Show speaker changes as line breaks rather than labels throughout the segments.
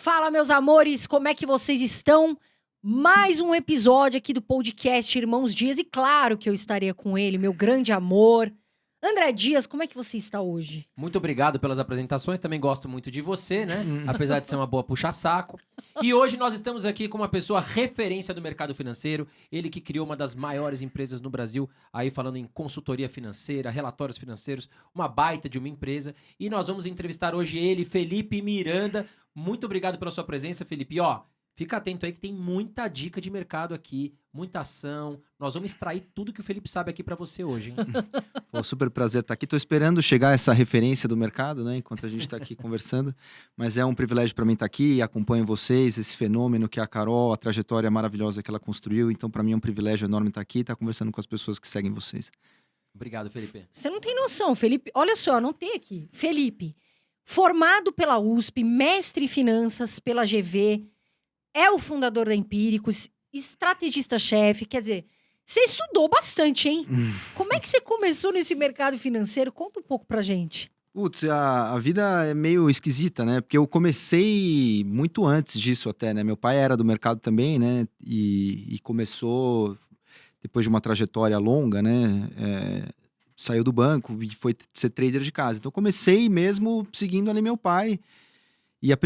Fala, meus amores, como é que vocês estão? Mais um episódio aqui do podcast Irmãos Dias. E claro que eu estaria com ele, meu grande amor. André Dias, como é que você está hoje?
Muito obrigado pelas apresentações, também gosto muito de você, né? Apesar de ser uma boa puxa-saco. E hoje nós estamos aqui com uma pessoa referência do mercado financeiro, ele que criou uma das maiores empresas no Brasil, aí falando em consultoria financeira, relatórios financeiros, uma baita de uma empresa. E nós vamos entrevistar hoje ele, Felipe Miranda. Muito obrigado pela sua presença, Felipe. E ó, fica atento aí que tem muita dica de mercado aqui, muita ação. Nós vamos extrair tudo que o Felipe sabe aqui pra você hoje, hein?
Pô, super prazer estar aqui. Tô esperando chegar essa referência do mercado, né? Enquanto a gente está aqui conversando. Mas é um privilégio para mim estar aqui. Acompanho vocês, esse fenômeno que é a Carol, a trajetória maravilhosa que ela construiu. Então, para mim é um privilégio enorme estar aqui e estar conversando com as pessoas que seguem vocês.
Obrigado, Felipe.
Você não tem noção, Felipe. Olha só, anotei aqui. Felipe, formado pela USP, mestre em finanças pela GV, é o fundador da Empíricos, estrategista-chefe, quer dizer, você estudou bastante, hein? Como é que você começou nesse mercado financeiro? Conta um pouco pra gente.
Putz, a vida é meio esquisita, né? Porque eu comecei muito antes disso até, né? Meu pai era do mercado também, né? E começou, depois de uma trajetória longa, né? Saiu do banco e foi ser trader de casa. Então, eu comecei mesmo seguindo ali meu pai. E a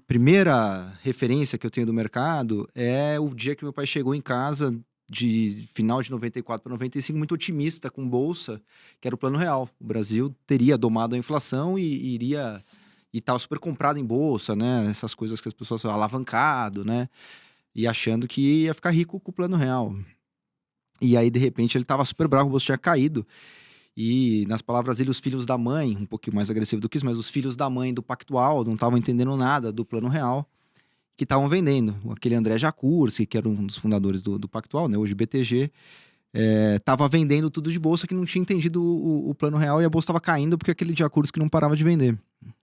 primeira referência que eu tenho do mercado é o dia que meu pai chegou em casa de final de 94 para 95, muito otimista com bolsa, que era o Plano Real. O Brasil teria domado a inflação e iria... E estava super comprado em bolsa, né? Essas coisas que as pessoas falam, alavancado, né? E achando que ia ficar rico com o Plano Real. E aí, de repente, ele estava super bravo, o bolso tinha caído. E, nas palavras dele, os filhos da mãe, um pouquinho mais agressivo do que isso, mas os filhos da mãe do Pactual não estavam entendendo nada do Plano Real, que estavam vendendo. Aquele André Jacurski, que era um dos fundadores do Pactual, né, hoje BTG, estava vendendo tudo de bolsa, que não tinha entendido o Plano Real, e a bolsa estava caindo porque aquele Jacurski não parava de vender.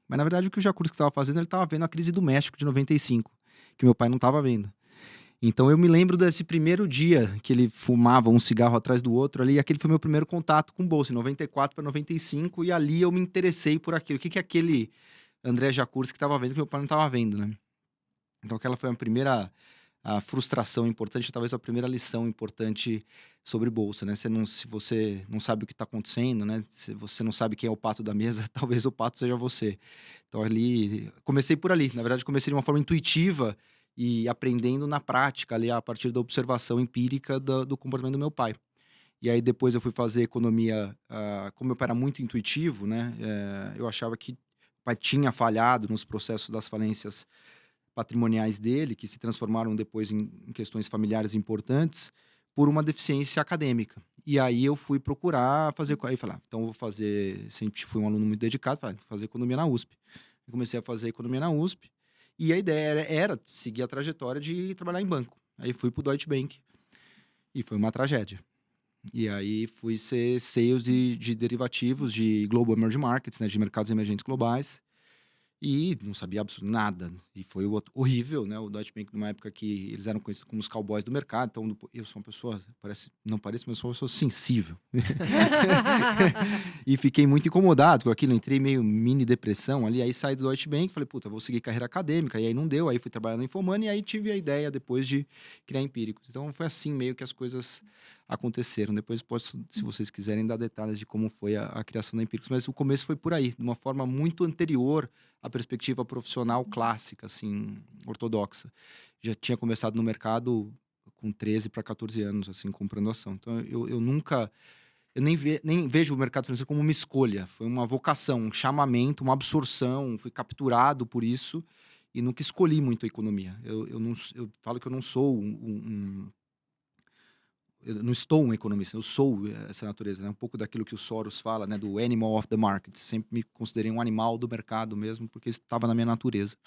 Mas, na verdade, o que o Jacurski estava fazendo, ele estava vendo a crise do México de 95, que meu pai não estava vendo. Então eu me lembro desse primeiro dia que ele fumava um cigarro atrás do outro ali, e aquele foi meu primeiro contato com bolsa, em 94 para 95, e ali eu me interessei por aquilo. O que é aquele André Jacurski que estava vendo que meu pai não estava vendo, né? Então aquela foi a primeira frustração importante, talvez a primeira lição importante sobre bolsa, né? Se você não sabe o que está acontecendo, né? Se você não sabe quem é o pato da mesa, talvez o pato seja você. Então ali, comecei por ali. Na verdade, comecei de uma forma intuitiva, e aprendendo na prática, ali, a partir da observação empírica do comportamento do meu pai. E aí depois eu fui fazer economia, como meu pai era muito intuitivo, né? Eu achava que o pai tinha falhado nos processos das falências patrimoniais dele, que se transformaram depois em questões familiares importantes, por uma deficiência acadêmica. E aí eu fui procurar fazer... Aí falar, então eu vou fazer... Sempre fui um aluno muito dedicado, falei, vou fazer economia na USP. Eu comecei a fazer economia na USP, e a ideia era seguir a trajetória de trabalhar em banco. Aí fui pro Deutsche Bank. E foi uma tragédia. E aí fui ser sales de derivativos de Global Emerging Markets, né, de mercados emergentes globais. E não sabia absolutamente nada. E foi horrível, né? O Deutsche Bank, numa época que eles eram conhecidos como os cowboys do mercado. Então, eu sou uma pessoa, não parece, mas eu sou uma pessoa sensível. E fiquei muito incomodado com aquilo. Entrei meio mini depressão ali. Aí saí do Deutsche Bank, falei, puta, vou seguir carreira acadêmica. E aí não deu. Aí fui trabalhar na Infomani. E aí tive a ideia depois de criar Empíricos. Então, foi assim meio que as coisas aconteceram. Depois posso, se vocês quiserem, dar detalhes de como foi a criação da Empíricos. Mas o começo foi por aí, de uma forma muito anterior à perspectiva profissional clássica, assim, ortodoxa. Já tinha começado no mercado com 13 para 14 anos, assim, comprando ação. Então, eu nunca... Eu nem vejo o mercado financeiro como uma escolha. Foi uma vocação, um chamamento, uma absorção. Fui capturado por isso e nunca escolhi muito a economia. Eu falo que eu não sou eu não estou um economista, eu sou essa natureza, né? Um pouco daquilo que o Soros fala, né? Do animal of the market. Sempre me considerei um animal do mercado mesmo, porque isso estava na minha natureza.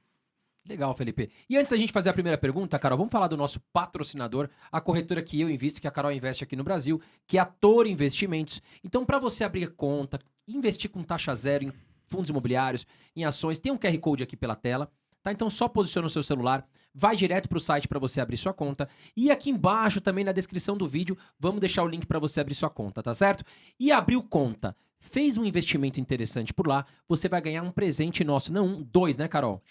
Legal, Felipe. E antes da gente fazer a primeira pergunta, Carol, vamos falar do nosso patrocinador, a corretora que eu invisto, que a Carol investe aqui no Brasil, que é a Toro Investimentos. Então, para você abrir conta, investir com taxa zero em fundos imobiliários, em ações, tem um QR Code aqui pela tela. Tá? Então só posiciona o seu celular, vai direto para o site para você abrir sua conta. E aqui embaixo, também na descrição do vídeo, vamos deixar o link para você abrir sua conta, tá certo? E abriu conta, fez um investimento interessante por lá, você vai ganhar um presente nosso. Não, dois, né, Carol?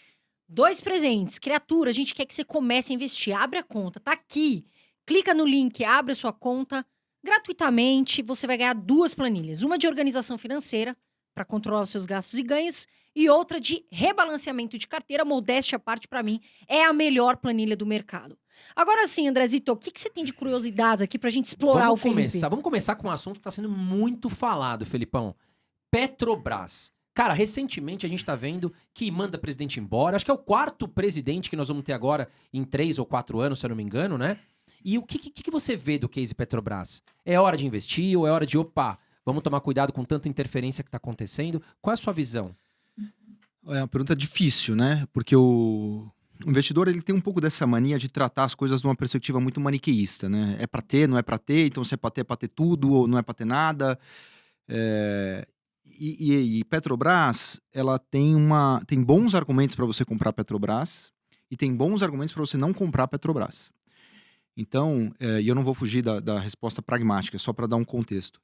2 presentes. Criatura, a gente quer que você comece a investir. Abre a conta, tá aqui. Clica no link, abre a sua conta. Gratuitamente, você vai ganhar 2 planilhas. Uma de organização financeira, para controlar os seus gastos e ganhos. E outra de rebalanceamento de carteira. Modéstia à parte, para mim, é a melhor planilha do mercado. Agora sim, Andrezito, o que você tem de curiosidades aqui pra gente explorar o Felipe?
Vamos começar com um assunto que tá sendo muito falado, Felipão. Petrobras. Cara, recentemente a gente tá vendo que manda presidente embora. Acho que é o 4º presidente que nós vamos ter agora em 3 ou 4 anos, se eu não me engano, né? E o que você vê do case Petrobras? É hora de investir ou é hora de, opa, vamos tomar cuidado com tanta interferência que tá acontecendo? Qual é a sua visão?
É uma pergunta difícil, né? Porque o investidor ele tem um pouco dessa mania de tratar as coisas de uma perspectiva muito maniqueísta, né? É para ter, não é para ter, então se é para ter tudo ou não é para ter nada. E Petrobras, ela tem bons argumentos para você comprar Petrobras e tem bons argumentos para você não comprar Petrobras. Então, e eu não vou fugir da resposta pragmática, só para dar um contexto.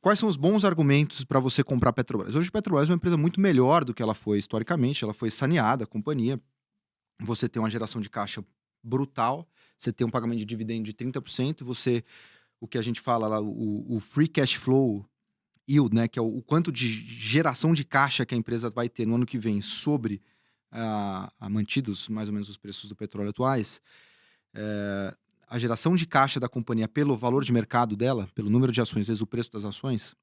Quais são os bons argumentos para você comprar Petrobras? Hoje, a Petrobras é uma empresa muito melhor do que ela foi historicamente. Ela foi saneada, a companhia. Você tem uma geração de caixa brutal. Você tem um pagamento de dividendo de 30%. O que a gente fala lá, o free cash flow yield, né, que é o quanto de geração de caixa que a empresa vai ter no ano que vem sobre mantidos mais ou menos os preços do petróleo atuais. A geração de caixa da companhia pelo valor de mercado dela, pelo número de ações vezes o preço das ações,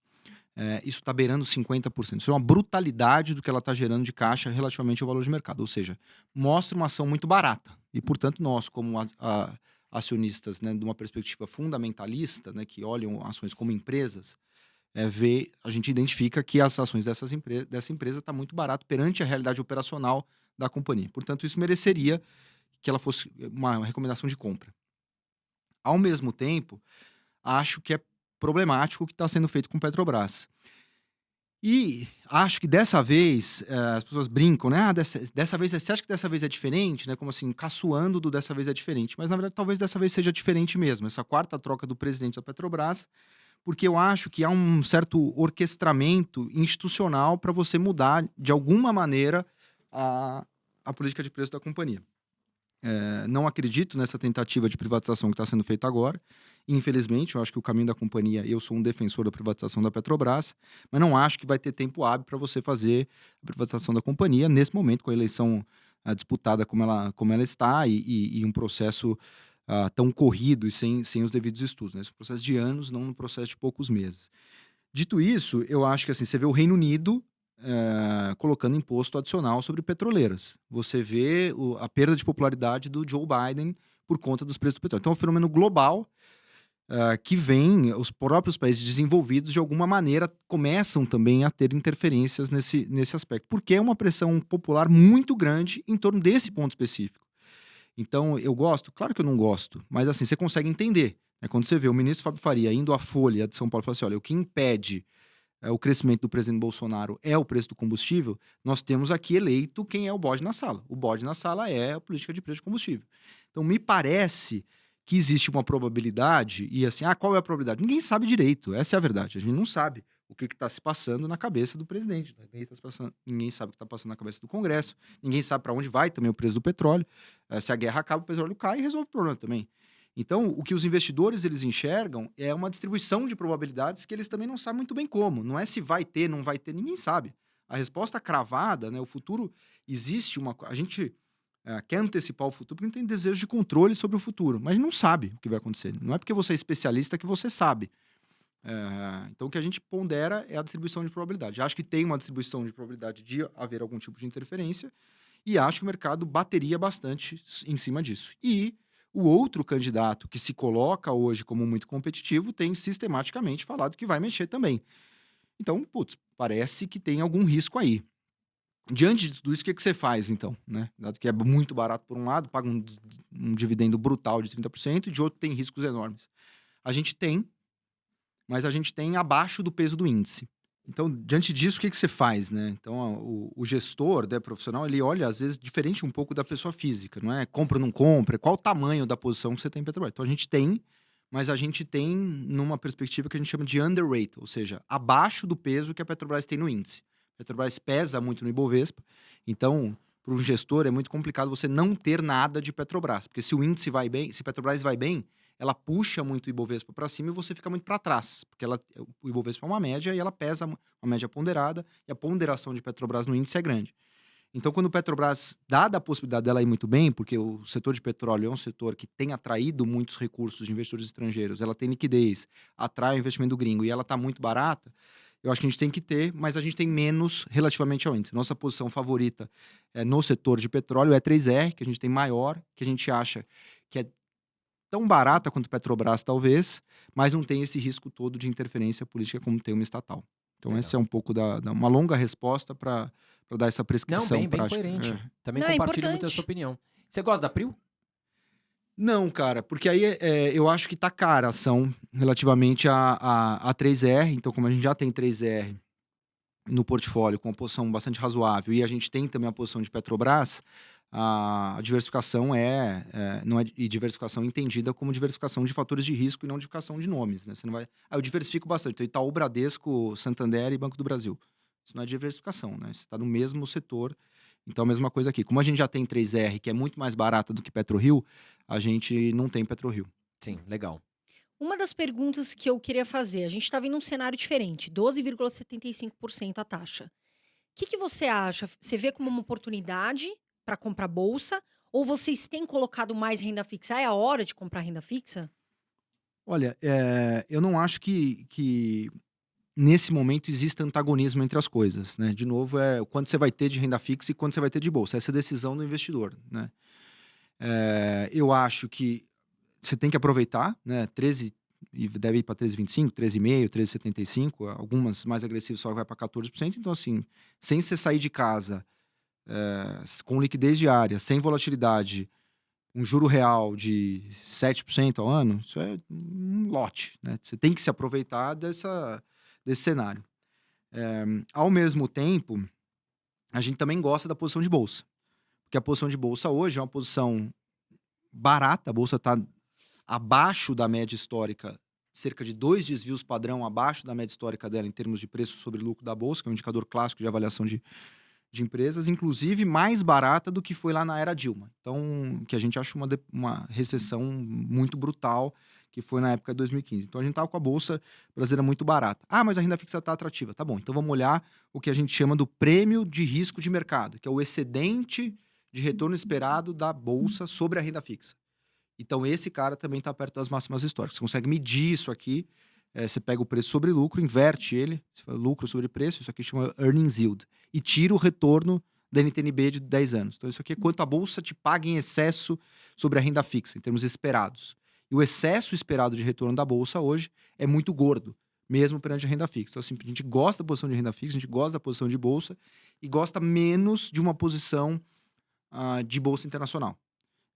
isso está beirando 50%. Isso é uma brutalidade do que ela está gerando de caixa relativamente ao valor de mercado. Ou seja, mostra uma ação muito barata. E, portanto, nós, como acionistas, né, de uma perspectiva fundamentalista, né, que olham ações como empresas, a gente identifica que as ações dessa empresa estão muito barato perante a realidade operacional da companhia. Portanto, isso mereceria que ela fosse uma recomendação de compra. Ao mesmo tempo, acho que é problemático o que está sendo feito com Petrobras. E acho que dessa vez, as pessoas brincam, né? Dessa vez, você acha que dessa vez é diferente? Né? Como assim, caçoando do dessa vez é diferente. Mas, na verdade, talvez dessa vez seja diferente mesmo. Essa 4ª troca do presidente da Petrobras, porque eu acho que há um certo orquestramento institucional para você mudar, de alguma maneira, a política de preço da companhia. Não acredito nessa tentativa de privatização que está sendo feita agora. Infelizmente, eu acho que o caminho da companhia, eu sou um defensor da privatização da Petrobras, mas não acho que vai ter tempo hábil para você fazer a privatização da companhia nesse momento, com a eleição disputada como ela está e um processo tão corrido e sem os devidos estudos. Né? Esse processo de anos, não um processo de poucos meses. Dito isso, eu acho que assim, você vê o Reino Unido colocando imposto adicional sobre petroleiras. Você vê a perda de popularidade do Joe Biden por conta dos preços do petróleo. Então, é um fenômeno global que vem, os próprios países desenvolvidos, de alguma maneira, começam também a ter interferências nesse aspecto, porque é uma pressão popular muito grande em torno desse ponto específico. Então, eu gosto? Claro que eu não gosto, mas assim, você consegue entender. Né? Quando você vê o ministro Fábio Faria indo à Folha de São Paulo e fala assim, olha, o que impede o crescimento do presidente Bolsonaro é o preço do combustível, nós temos aqui eleito quem é o bode na sala. O bode na sala é a política de preço de combustível. Então, me parece que existe uma probabilidade, e assim, qual é a probabilidade? Ninguém sabe direito, essa é a verdade. A gente não sabe o que está se passando na cabeça do presidente. Ninguém sabe o que está passando na cabeça do Congresso, ninguém sabe para onde vai também o preço do petróleo. Se a guerra acaba, o petróleo cai e resolve o problema também. Então, o que os investidores eles enxergam é uma distribuição de probabilidades que eles também não sabem muito bem como. Não é se vai ter, não vai ter, ninguém sabe. A resposta cravada, né, o futuro, existe uma... A gente quer antecipar o futuro porque tem desejo de controle sobre o futuro, mas não sabe o que vai acontecer. Não é porque você é especialista que você sabe. Então, o que a gente pondera é a distribuição de probabilidade. Acho que tem uma distribuição de probabilidade de haver algum tipo de interferência e acho que o mercado bateria bastante em cima disso. E o outro candidato que se coloca hoje como muito competitivo tem sistematicamente falado que vai mexer também. Então, parece que tem algum risco aí. Diante de tudo isso, o que você faz, então? Né? Dado que é muito barato por um lado, paga um dividendo brutal de 30%, e de outro tem riscos enormes. A gente tem, mas a gente tem abaixo do peso do índice. Então, diante disso, o que você faz, né? Então, o gestor, né, profissional, ele olha, às vezes, diferente um pouco da pessoa física, não é? Compra ou não compra, qual o tamanho da posição que você tem em Petrobras. Então, a gente tem, mas a gente tem numa perspectiva que a gente chama de underweight, ou seja, abaixo do peso que a Petrobras tem no índice. A Petrobras pesa muito no Ibovespa, então, para um gestor, é muito complicado você não ter nada de Petrobras. Porque se o índice vai bem, se Petrobras vai bem, ela puxa muito o Ibovespa para cima e você fica muito para trás. Porque o Ibovespa é uma média e ela pesa uma média ponderada, e a ponderação de Petrobras no índice é grande. Então, quando o Petrobras, dada a possibilidade dela ir muito bem, porque o setor de petróleo é um setor que tem atraído muitos recursos de investidores estrangeiros, ela tem liquidez, atrai o investimento gringo e ela está muito barata, eu acho que a gente tem que ter, mas a gente tem menos relativamente ao índice. Nossa posição favorita no setor de petróleo é 3R, que a gente tem maior, que a gente acha que é tão barata quanto Petrobras, talvez, mas não tem esse risco todo de interferência política como tem uma estatal. Então,
Legal.
essa é um pouco uma longa resposta para dar essa prescrição
Não, bem
prática.
coerente.
É.
Também
Não, é
compartilho muito a
importante.
sua opinião. Você gosta da Prio?
Não, cara, porque aí eu acho que tá cara a ação relativamente a 3R. Então, como a gente já tem 3R no portfólio com uma posição bastante razoável e a gente tem também a posição de Petrobras, a diversificação não é e diversificação entendida como diversificação de fatores de risco e não diversificação de nomes, né? Você não vai... eu diversifico bastante. Então, Itaú, Bradesco, Santander e Banco do Brasil. Isso não é diversificação, né? Você está no mesmo setor. Então, a mesma coisa aqui. Como a gente já tem 3R, que é muito mais barata do que PetroRio, a gente não tem PetroRio.
Sim, legal.
Uma das perguntas que eu queria fazer, a gente está vendo um cenário diferente, 12,75% a taxa. O que você acha? Você vê como uma oportunidade para comprar bolsa? Ou vocês têm colocado mais renda fixa? É a hora de comprar renda fixa?
Olha, eu não acho que nesse momento exista antagonismo entre as coisas, né? De novo, quanto você vai ter de renda fixa e quanto você vai ter de bolsa. Essa é a decisão do investidor, né? Eu acho que você tem que aproveitar, né? 13, e deve ir para 13,25, 13,5, 13,75, algumas mais agressivas só vai para 14%. Então, assim, sem você sair de casa, com liquidez diária, sem volatilidade, um juro real de 7% ao ano, isso é um lote, né? Você tem que se aproveitar desse cenário. Ao mesmo tempo, a gente também gosta da posição de bolsa. Porque a posição de bolsa hoje é uma posição barata, a bolsa está abaixo da média histórica, cerca de 2 desvios padrão abaixo da média histórica dela em termos de preço sobre lucro da bolsa, que é um indicador clássico de avaliação de empresas, inclusive mais barata do que foi lá na era Dilma. Então, que a gente acha uma recessão muito brutal, que foi na época de 2015. Então, a gente estava com a bolsa brasileira muito barata. Ah, mas a renda fixa está atrativa. Tá bom, então vamos olhar o que a gente chama do prêmio de risco de mercado, que é o excedente de retorno esperado da bolsa sobre a renda fixa. Então, esse cara também está perto das máximas históricas. Você consegue medir isso aqui. Você pega o preço sobre lucro, inverte ele, lucro sobre preço, isso aqui chama earnings yield, e tira o retorno da NTNB de 10 anos. Então, isso aqui é quanto a bolsa te paga em excesso sobre a renda fixa, em termos esperados. E o excesso esperado de retorno da bolsa hoje é muito gordo, mesmo perante a renda fixa. Então, assim, a gente gosta da posição de renda fixa, a gente gosta da posição de bolsa e gosta menos de uma posição de bolsa internacional.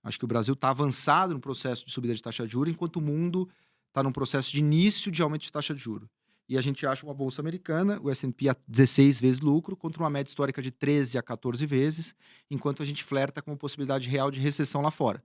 Acho que o Brasil está avançado no processo de subida de taxa de juros, enquanto o mundo está num processo de início de aumento de taxa de juros. E a gente acha uma bolsa americana, o S&P a 16 vezes lucro, contra uma média histórica de 13 a 14 vezes, enquanto a gente flerta com a possibilidade real de recessão lá fora.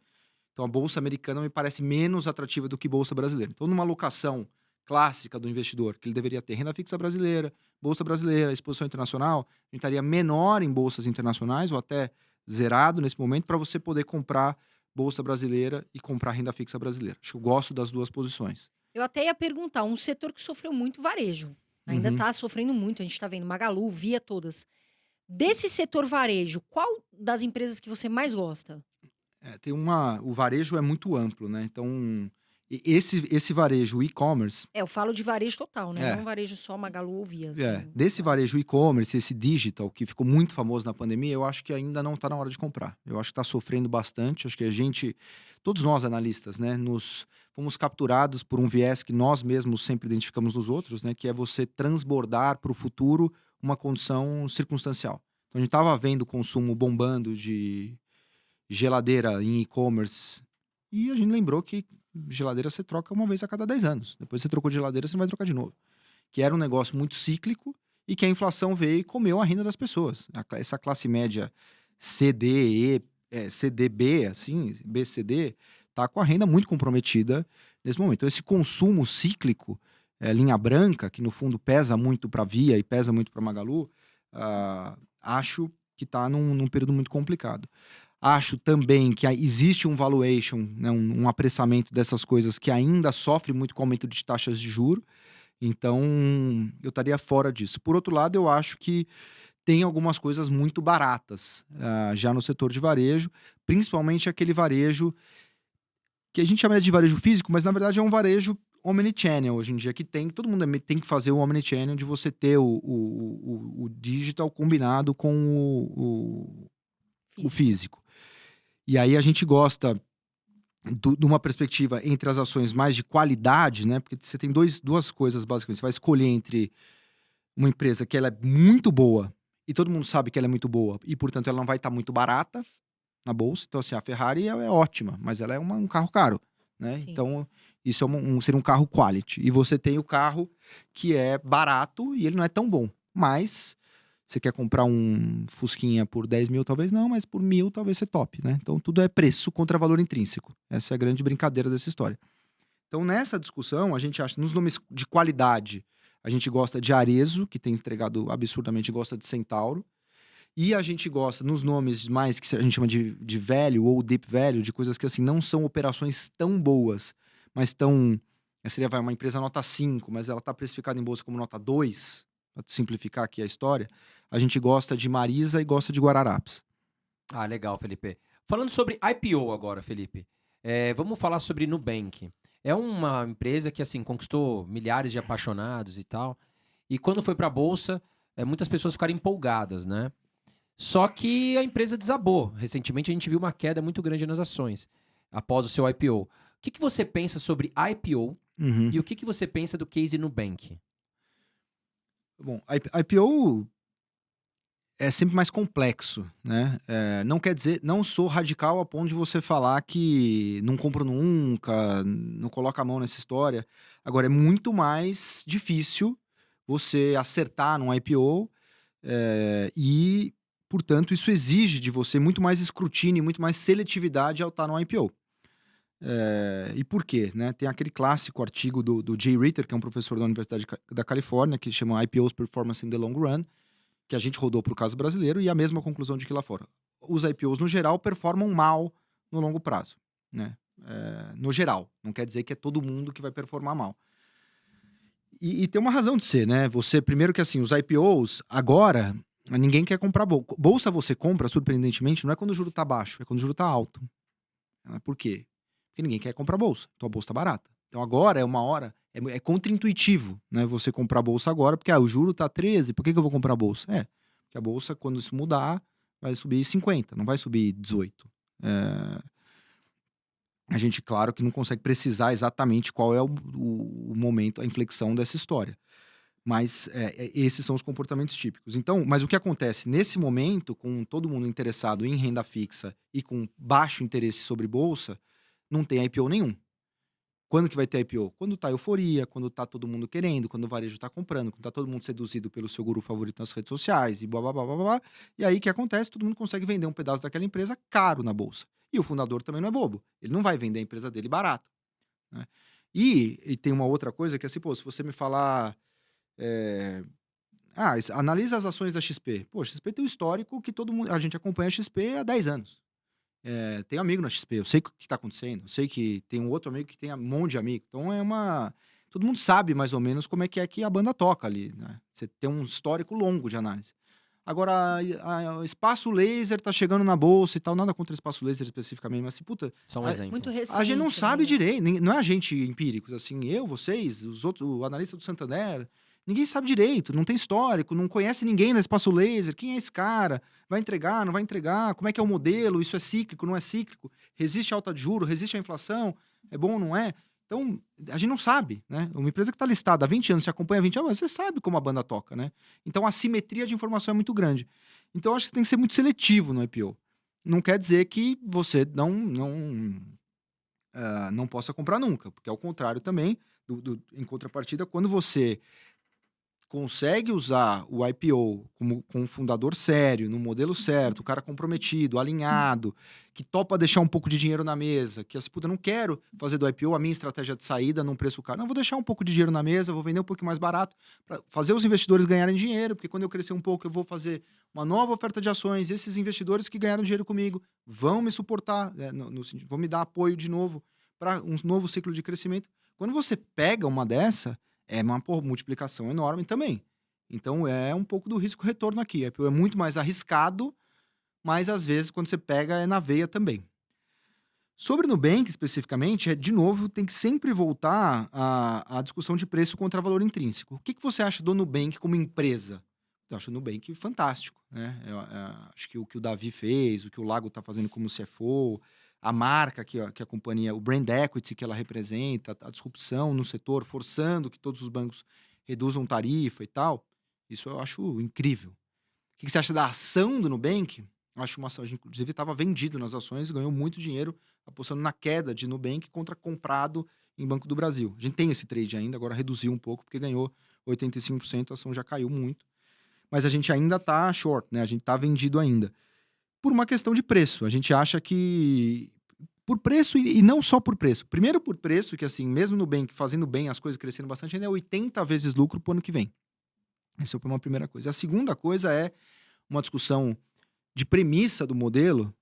Então, a bolsa americana me parece menos atrativa do que bolsa brasileira. Então, numa alocação clássica do investidor, que ele deveria ter renda fixa brasileira, bolsa brasileira, exposição internacional, a gente estaria menor em bolsas internacionais, ou até zerado nesse momento, para você poder comprar bolsa brasileira e comprar renda fixa brasileira. Acho que eu gosto das duas posições.
Eu até ia perguntar, um setor que sofreu muito, varejo. Ainda está sofrendo muito, a gente está vendo Magalu, Via, todas. Desse setor varejo, qual das empresas que você mais gosta?
O varejo é muito amplo, né? Então, esse varejo, o e-commerce...
Eu falo de varejo total, né? Não varejo só Magalu ou Via. Assim.
Desse varejo e-commerce, esse digital, que ficou muito famoso na pandemia, eu acho que ainda não está na hora de comprar. Eu acho que está sofrendo bastante. Acho que todos nós analistas, né, fomos capturados por um viés que nós mesmos sempre identificamos nos outros, né, que é você transbordar para o futuro uma condição circunstancial. Então, a gente estava vendo o consumo bombando de geladeira em e-commerce e a gente lembrou que geladeira você troca uma vez a cada 10 anos. Depois você trocou de geladeira, você não vai trocar de novo. Que era um negócio muito cíclico e que a inflação veio e comeu a renda das pessoas. Essa classe média CDB, assim, BCD, tá com a renda muito comprometida nesse momento. Então, esse consumo cíclico, linha branca, que no fundo pesa muito para Via e pesa muito para Magalu, acho que está num período muito complicado. Acho também que existe um valuation, né, um apressamento dessas coisas que ainda sofre muito com o aumento de taxas de juros. Então, eu estaria fora disso. Por outro lado, eu acho que tem algumas coisas muito baratas já no setor de varejo, principalmente aquele varejo que a gente chama de varejo físico, mas na verdade é um varejo omnichannel hoje em dia, que todo mundo tem que fazer o omnichannel de você ter o digital combinado com o físico. E aí a gente gosta de uma perspectiva entre as ações mais de qualidade, né? Porque você tem duas coisas basicamente. Você vai escolher entre uma empresa que ela é muito boa e todo mundo sabe que ela é muito boa e, portanto, ela não vai estar muito barata na bolsa. Então, assim, a Ferrari é ótima, mas ela é um carro caro, né?
Sim.
Então, isso seria um carro quality. E você tem o carro que é barato e ele não é tão bom. Mas você quer comprar um Fusquinha por 10 mil, talvez não, mas por 1.000 talvez você top, né? Então, tudo é preço contra valor intrínseco. Essa é a grande brincadeira dessa história. Então, nessa discussão, a gente acha, nos nomes de qualidade, a gente gosta de Arezzo, que tem entregado absurdamente, gosta de Centauro. E a gente gosta, nos nomes mais que a gente chama de velho ou deep value, de coisas que assim não são operações tão boas, mas seria uma empresa nota 5, mas ela está precificada em bolsa como nota 2, para simplificar aqui a história. A gente gosta de Marisa e gosta de Guararapes.
Ah, legal, Felipe. Falando sobre IPO agora, Felipe. Vamos falar sobre Nubank. É uma empresa que, assim, conquistou milhares de apaixonados e tal. E quando foi para a bolsa, muitas pessoas ficaram empolgadas, né? Só que a empresa desabou. Recentemente a gente viu uma queda muito grande nas ações após o seu IPO. O que você pensa sobre IPO e o que você pensa do case Nubank?
Bom, IPO é sempre mais complexo, né? Não quer dizer, não sou radical a ponto de você falar que não compro nunca, não coloca a mão nessa história. Agora, é muito mais difícil você acertar num IPO e, portanto, isso exige de você muito mais escrutínio, muito mais seletividade ao estar no IPO. E por quê? Né? Tem aquele clássico artigo do Jay Ritter, que é um professor da Universidade da Califórnia, que chama IPO's Performance in the Long Run, que a gente rodou para o caso brasileiro, e a mesma conclusão de que lá fora. Os IPOs, no geral, performam mal no longo prazo. Né? No geral. Não quer dizer que é todo mundo que vai performar mal. E tem uma razão de ser, né? Primeiro que assim, os IPOs, agora, ninguém quer comprar bolsa. Bolsa você compra, surpreendentemente, não é quando o juro tá baixo, é quando o juro tá alto. Por quê? Porque ninguém quer comprar bolsa, então a bolsa tá barata. Então agora é uma hora, é contraintuitivo, né? Você comprar bolsa agora, porque o juro tá 13, por que eu vou comprar bolsa? Porque a bolsa, quando isso mudar, vai subir 50, não vai subir 18. A gente, claro, que não consegue precisar exatamente qual é o momento, a inflexão dessa história. Mas esses são os comportamentos típicos. Então, mas o que acontece nesse momento, com todo mundo interessado em renda fixa e com baixo interesse sobre bolsa, não tem IPO nenhum. Quando que vai ter IPO? Quando tá euforia, quando tá todo mundo querendo, quando o varejo tá comprando, quando tá todo mundo seduzido pelo seu guru favorito nas redes sociais e blá, blá, blá, blá, blá. E aí o que acontece? Todo mundo consegue vender um pedaço daquela empresa caro na bolsa. E o fundador também não é bobo. Ele não vai vender a empresa dele barata. Né? E tem uma outra coisa que é assim, se você me falar... analisa as ações da XP. Pô, a XP tem um histórico que a gente acompanha a XP há 10 anos. Tenho amigo na XP, eu sei o que está acontecendo, eu sei que tem um outro amigo que tem um monte de amigo. Então todo mundo sabe mais ou menos como é que a banda toca ali, né? Você tem um histórico longo de análise. Agora, o espaço laser tá chegando na bolsa e tal, nada contra o espaço laser especificamente, mas assim, puta...
Só um exemplo.
Muito recente.
A gente não sabe
né?
direito, não é a gente empíricos, assim, vocês, os outros, o analista do Santander, ninguém sabe direito, não tem histórico, não conhece ninguém no espaço laser, quem é esse cara, vai entregar, não vai entregar, como é que é o modelo, isso é cíclico, não é cíclico, resiste à alta de juros, resiste à inflação, é bom ou não é? Então, a gente não sabe, né? Uma empresa que está listada há 20 anos, se acompanha há 20 anos, você sabe como a banda toca, né? Então, a simetria de informação é muito grande. Então, eu acho que tem que ser muito seletivo no IPO. Não quer dizer que você não possa comprar nunca, porque ao contrário também, em contrapartida, quando você consegue usar o IPO com um fundador sério, no modelo certo, o cara comprometido, alinhado, que topa deixar um pouco de dinheiro na mesa, que assim, puta, eu não quero fazer do IPO a minha estratégia de saída num preço caro. Não, vou deixar um pouco de dinheiro na mesa, vou vender um pouco mais barato, para fazer os investidores ganharem dinheiro, porque quando eu crescer um pouco, eu vou fazer uma nova oferta de ações. Esses investidores que ganharam dinheiro comigo vão me suportar, vão me dar apoio de novo para um novo ciclo de crescimento. Quando você pega uma dessa, é uma multiplicação enorme também. Então, é um pouco do risco-retorno aqui. É muito mais arriscado, mas às vezes, quando você pega, é na veia também. Sobre Nubank, especificamente, de novo, tem que sempre voltar à discussão de preço contra valor intrínseco. O que você acha do Nubank como empresa? Eu acho o Nubank fantástico, né? Acho que o Davi fez, o que o Lago está fazendo como CFO, a marca que a companhia, o brand equity que ela representa, a disrupção no setor, forçando que todos os bancos reduzam tarifa e tal, isso eu acho incrível. O que você acha da ação do Nubank? Eu acho uma ação, a gente, inclusive, estava vendido nas ações, ganhou muito dinheiro apostando na queda de Nubank contra comprado em Banco do Brasil. A gente tem esse trade ainda, agora reduziu um pouco, porque ganhou 85%, a ação já caiu muito. Mas a gente ainda está short, né? A gente está vendido ainda. Por uma questão de preço. A gente acha que... Por preço e não só por preço. Primeiro por preço, que assim, mesmo no Nubank fazendo bem, as coisas crescendo bastante, ainda é 80 vezes lucro pro ano que vem. Essa é uma primeira coisa. A segunda coisa é uma discussão de premissa do modelo,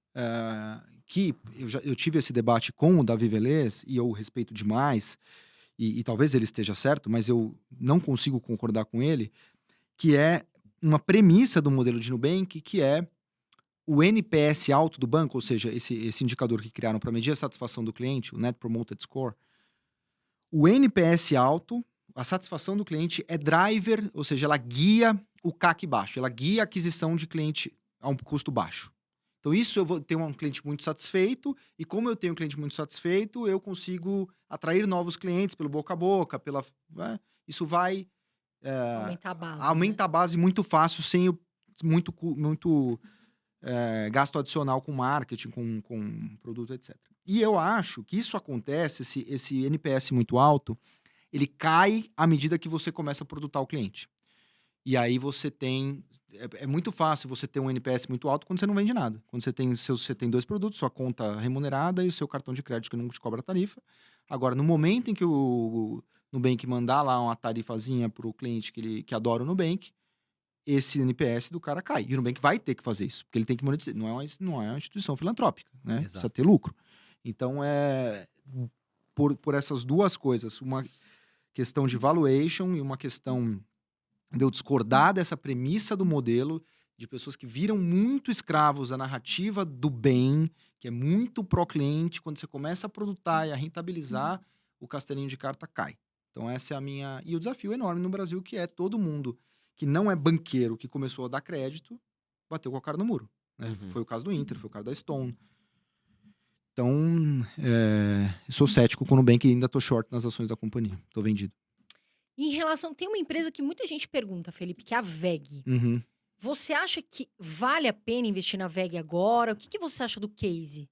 que eu tive esse debate com o Davi Velez, e eu respeito demais, e talvez ele esteja certo, mas eu não consigo concordar com ele, que é uma premissa do modelo de Nubank, que é o NPS alto do banco, ou seja, esse indicador que criaram para medir a satisfação do cliente, o Net Promoted Score. O NPS alto, a satisfação do cliente é driver, ou seja, ela guia o CAC baixo, ela guia a aquisição de cliente a um custo baixo. Então, isso eu vou ter um cliente muito satisfeito, e como eu tenho um cliente muito satisfeito, eu consigo atrair novos clientes pelo boca a boca, isso vai
aumentar
a base muito fácil, sem muito gasto adicional com marketing, com produto, etc. E eu acho que isso acontece, esse NPS muito alto, ele cai à medida que você começa a produtar o cliente. E aí você tem... É muito fácil você ter um NPS muito alto quando você não vende nada. Quando você tem 2 produtos, sua conta remunerada e o seu cartão de crédito que não te cobra tarifa. Agora, no momento em que o Nubank mandar lá uma tarifazinha para o cliente que adora o Nubank, esse NPS do cara cai. E o Nubank vai ter que fazer isso, porque ele tem que monetizar. Não é uma instituição filantrópica, né?
Exato.
Precisa ter lucro. Então, por essas duas coisas, uma questão de valuation e uma questão de eu discordar dessa premissa do modelo, de pessoas que viram muito escravos da narrativa do bem, que é muito pró-cliente. Quando você começa a produtar e a rentabilizar, o castelinho de carta cai. Então, essa é a minha... E o desafio enorme no Brasil, que é todo mundo que não é banqueiro, que começou a dar crédito, bateu com a cara no muro. Né?
Uhum.
Foi o caso do Inter, foi o caso da Stone. Então, sou cético com o Nubank e ainda tô short nas ações da companhia. Tô vendido.
Em relação... Tem uma empresa que muita gente pergunta, Felipe, que é a VEG.
Uhum.
Você acha que vale a pena investir na VEG agora? O que você acha do case?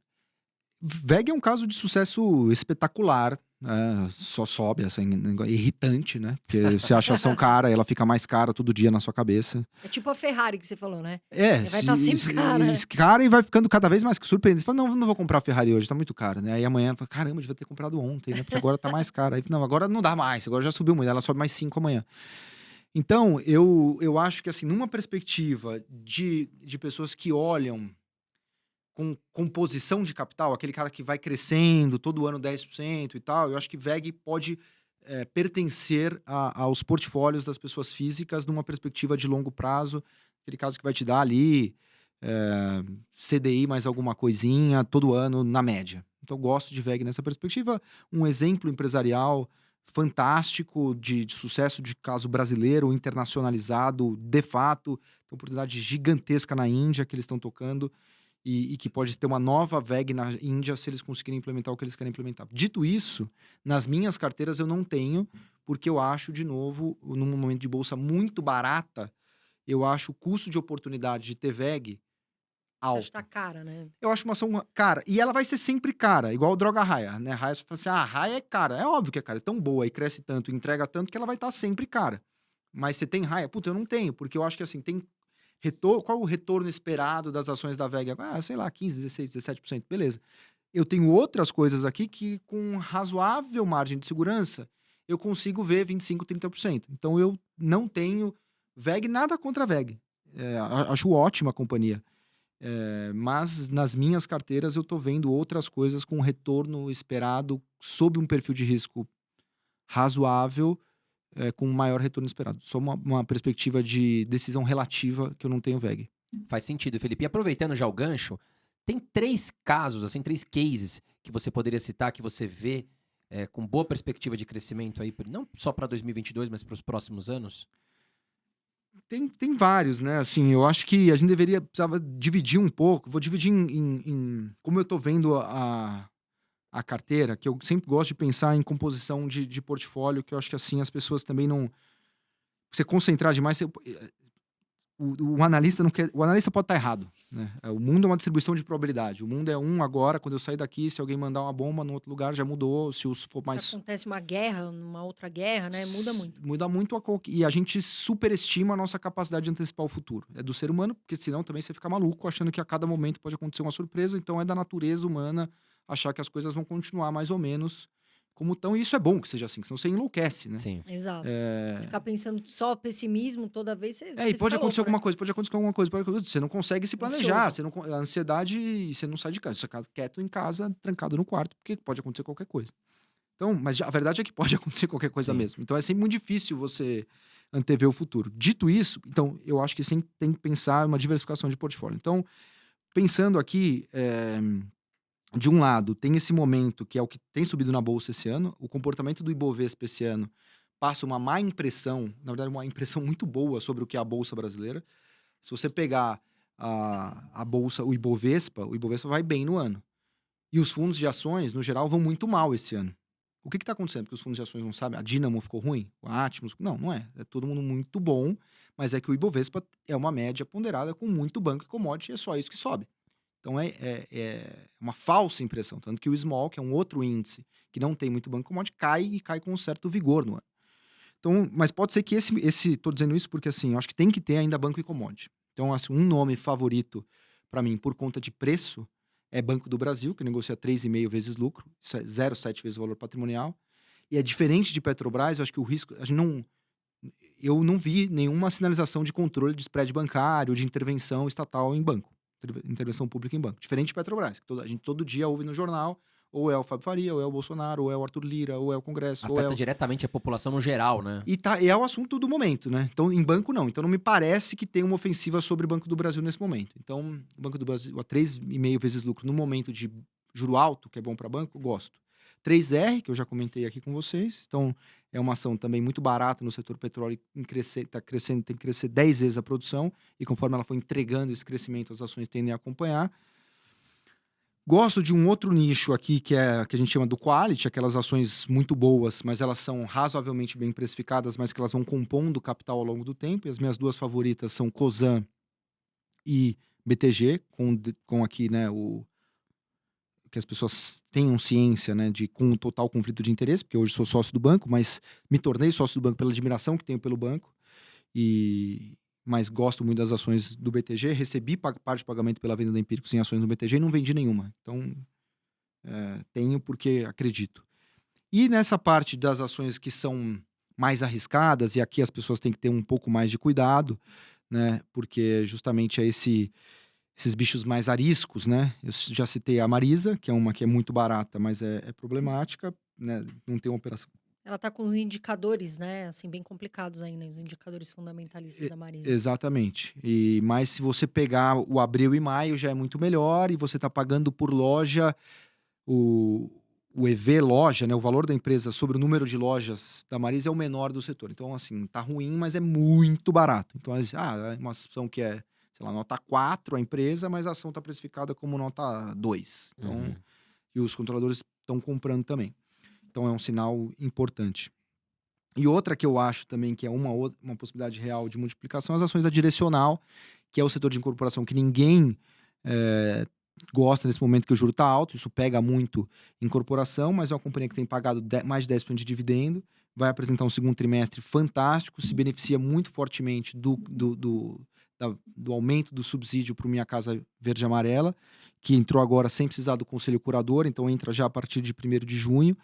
VEG é um caso de sucesso espetacular. Só sobe, assim, irritante, né? Porque você acha a ação cara, ela fica mais cara todo dia na sua cabeça.
É tipo a Ferrari que você falou, né? Vai
Se-
estar sempre
se-
cara.
cara e vai ficando cada vez mais surpreendente. Você fala, não vou comprar a Ferrari hoje, tá muito cara, né? Aí amanhã, fala, caramba, devia ter comprado ontem, né? Porque agora tá mais cara. Aí, não, agora não dá mais, agora já subiu muito, ela sobe mais 5 amanhã. Então, eu acho que, assim, numa perspectiva de pessoas que olham com composição de capital, aquele cara que vai crescendo todo ano 10% e tal, eu acho que VEG pode pertencer aos portfólios das pessoas físicas numa perspectiva de longo prazo, aquele caso que vai te dar ali CDI mais alguma coisinha todo ano na média. Então, eu gosto de VEG nessa perspectiva. Um exemplo empresarial fantástico de sucesso de caso brasileiro, internacionalizado, de fato, tem oportunidade gigantesca na Índia que eles estão tocando. E que pode ter uma nova VEG na Índia se eles conseguirem implementar o que eles querem implementar. Dito isso, nas minhas carteiras eu não tenho, porque eu acho, de novo, num momento de bolsa muito barata, eu acho o custo de oportunidade de ter VEG
Você
alto.
acha que tá cara, né?
Eu acho uma ação cara. E ela vai ser sempre cara, igual o Droga Raia, né? Raia, você fala assim, a Raia é cara. É óbvio que é cara, é tão boa e cresce tanto, entrega tanto, que ela vai estar sempre cara. Mas você tem raia? Puta, eu não tenho, porque eu acho que assim, tem retorno. Qual o retorno esperado das ações da VEG? Sei lá, 15, 16, 17%, beleza. Eu tenho outras coisas aqui que, com razoável margem de segurança, eu consigo ver 25, 30%. Então, eu não tenho VEG, nada contra a VEG. Acho ótima a companhia. Mas nas minhas carteiras eu tô vendo outras coisas com retorno esperado sob um perfil de risco razoável, com maior retorno esperado. Só uma perspectiva de decisão relativa que eu não tenho VEG.
Faz sentido, Felipe. E aproveitando já o gancho, tem 3 casos, assim, 3 cases que você poderia citar, que você vê com boa perspectiva de crescimento aí, não só para 2022, mas para os próximos anos?
Tem vários, né? Assim, eu acho que a gente precisava dividir um pouco. Vou dividir como eu tô vendo a carteira, que eu sempre gosto de pensar em composição de portfólio, que eu acho que assim as pessoas também não. Você concentrar demais, o analista não quer. O analista pode estar errado, né? O mundo é uma distribuição de probabilidade. O mundo é agora. Quando eu sair daqui, se alguém mandar uma bomba no outro lugar, já mudou. Se for mais.
Se acontece uma guerra, uma outra guerra, né? Muda muito.
Muda muito e a gente superestima a nossa capacidade de antecipar o futuro. É do ser humano, porque senão também você fica maluco achando que a cada momento pode acontecer uma surpresa. Então é da natureza humana achar que as coisas vão continuar mais ou menos como estão. E isso é bom que seja assim, senão você enlouquece, né?
Sim.
Exato. Se ficar pensando só pessimismo toda vez, você
e pode acontecer
louco,
alguma coisa, você não consegue se planejar,
Ansioso.
a ansiedade, você não sai de casa, você fica quieto em casa, trancado no quarto, porque pode acontecer qualquer coisa. Então, mas a verdade é que pode acontecer qualquer coisa mesmo. Então é sempre muito difícil você antever o futuro. Dito isso, então eu acho que sempre tem que pensar uma diversificação de portfólio. Então, pensando aqui, de um lado, tem esse momento que é o que tem subido na bolsa esse ano, o comportamento do Ibovespa esse ano passa uma má impressão, na verdade uma impressão muito boa sobre o que é a bolsa brasileira. Se você pegar a bolsa, o Ibovespa vai bem no ano. E os fundos de ações, no geral, vão muito mal esse ano. O que está acontecendo? Porque os fundos de ações não sabem? A Dynamo ficou ruim? O Atmos? Não é. É todo mundo muito bom, mas é que o Ibovespa é uma média ponderada com muito banco e commodity e é só isso que sobe. Então é uma falsa impressão. Tanto que o Small, que é um outro índice que não tem muito banco e commodity, cai com um certo vigor no ano. Então, mas pode ser que tô dizendo isso porque assim, eu acho que tem que ter ainda banco e commodity. Então, assim, um nome favorito para mim por conta de preço é Banco do Brasil, que negocia 3,5 vezes lucro, 0,7 vezes o valor patrimonial. E é diferente de Petrobras, eu acho que o risco... eu não vi nenhuma sinalização de controle de spread bancário, de intervenção estatal em banco. Intervenção pública em banco. Diferente de Petrobras, que a gente todo dia ouve no jornal, ou é o Fábio Faria, ou é o Bolsonaro, ou é o Arthur Lira, ou é o Congresso.
Afeta diretamente a população no geral, né?
E é o assunto do momento, né? Então, em banco, não. Então, não me parece que tem uma ofensiva sobre o Banco do Brasil nesse momento. Então, o Banco do Brasil, a 3,5 vezes lucro no momento de juro alto, que é bom para banco, eu gosto. 3R, que eu já comentei aqui com vocês. Então, é uma ação também muito barata no setor petróleo, está crescendo, tem que crescer 10 vezes a produção, e conforme ela for entregando esse crescimento, as ações tendem a acompanhar. Gosto de um outro nicho aqui, que a gente chama do quality, aquelas ações muito boas, mas elas são razoavelmente bem precificadas, mas que elas vão compondo capital ao longo do tempo. E as minhas duas favoritas são Cosan e BTG, com aqui, né, que as pessoas tenham ciência, né, com o total conflito de interesse, porque hoje sou sócio do banco, mas me tornei sócio do banco pela admiração que tenho pelo banco, mas gosto muito das ações do BTG, recebi parte de pagamento pela venda da Empíricos em ações do BTG e não vendi nenhuma. Então, tenho porque acredito. E nessa parte das ações que são mais arriscadas, e aqui as pessoas têm que ter um pouco mais de cuidado, né, porque justamente é esses bichos mais ariscos, né? Eu já citei a Marisa, que é uma que é muito barata, mas é problemática, né? Não tem uma operação.
Ela tá com os indicadores, né? Assim, bem complicados ainda, os indicadores fundamentalistas da Marisa.
Exatamente. Mas se você pegar o abril e maio, já é muito melhor, e você tá pagando por loja, o EV loja, né? O valor da empresa sobre o número de lojas da Marisa é o menor do setor. Então, assim, tá ruim, mas é muito barato. Então, é uma ação que é, sei lá, nota 4 a empresa, mas a ação está precificada como nota 2. Então, e os controladores estão comprando também. Então, é um sinal importante. E outra que eu acho também que é uma possibilidade real de multiplicação, as ações da Direcional, que é o setor de incorporação que ninguém gosta nesse momento que o juro está alto, isso pega muito em corporação, mas é uma companhia que tem pagado mais de 10% de dividendo, vai apresentar um segundo trimestre fantástico, se beneficia muito fortemente do aumento do subsídio para o Minha Casa Verde e Amarela, que entrou agora sem precisar do conselho curador, então entra já a partir de 1º de junho,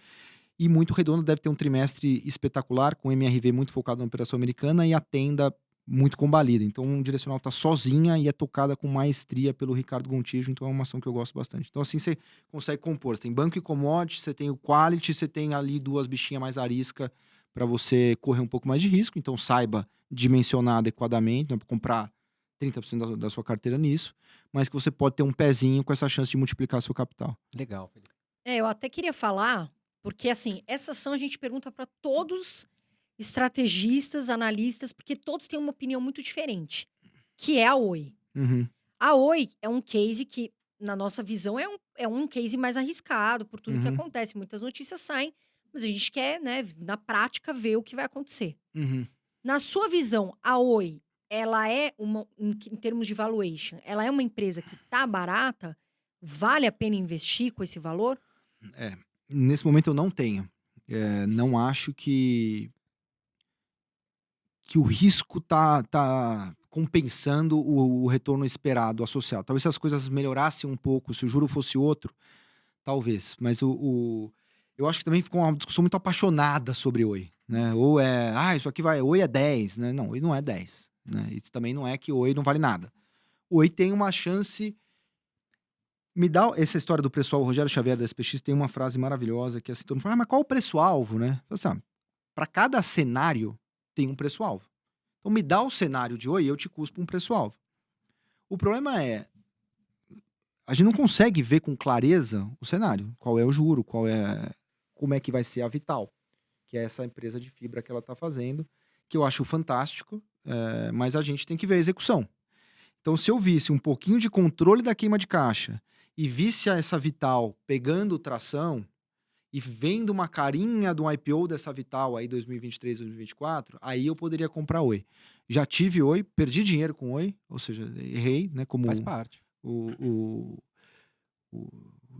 e muito redondo, deve ter um trimestre espetacular, com o MRV muito focado na operação americana e a Tenda muito combalida. Então, o Direcional está sozinha e é tocada com maestria pelo Ricardo Gontijo, então é uma ação que eu gosto bastante. Então, assim, você consegue compor. Você tem banco e commodity, você tem o quality, você tem ali 2 bichinhas mais arisca para você correr um pouco mais de risco. Então, saiba dimensionar adequadamente, não é para comprar 30% da sua carteira nisso, mas que você pode ter um pezinho com essa chance de multiplicar seu capital.
Legal, Felipe.
Eu até queria falar, porque assim, essa ação a gente pergunta para todos estrategistas, analistas, porque todos têm uma opinião muito diferente, que é a Oi.
Uhum.
A Oi é um case que, na nossa visão, é um case mais arriscado por tudo que
Uhum.
acontece. Muitas notícias saem, mas a gente quer, né, na prática, ver o que vai acontecer.
Uhum.
Na sua visão, a Oi, ela é em termos de valuation, ela é uma empresa que tá barata? Vale a pena investir com esse valor?
Nesse momento eu não tenho. Não acho que o risco tá compensando o retorno esperado associado. Talvez se as coisas melhorassem um pouco, se o juro fosse outro, talvez. Mas eu acho que também ficou uma discussão muito apaixonada sobre Oi, né? Ou isso aqui Oi é 10, né? Não, Oi não é 10, né? E também não é que Oi não vale nada. Oi tem uma chance. Me dá essa história do preço-alvo. O Rogério Xavier da SPX tem uma frase maravilhosa que é assim, todo mundo fala, mas qual o preço-alvo, né? Assim, para cada cenário tem um preço-alvo. Então me dá o cenário de Oi e eu te cuspo um preço-alvo. O problema é, a gente não consegue ver com clareza o cenário. Qual é o juro, como é que vai ser a Vital, que é essa empresa de fibra que ela está fazendo, que eu acho fantástico, mas a gente tem que ver a execução. Então, se eu visse um pouquinho de controle da queima de caixa e visse essa Vital pegando tração e vendo uma carinha do IPO dessa Vital aí 2023, 2024, aí eu poderia comprar Oi. Já tive Oi, perdi dinheiro com Oi, ou seja, errei, né? Como
Faz parte.
o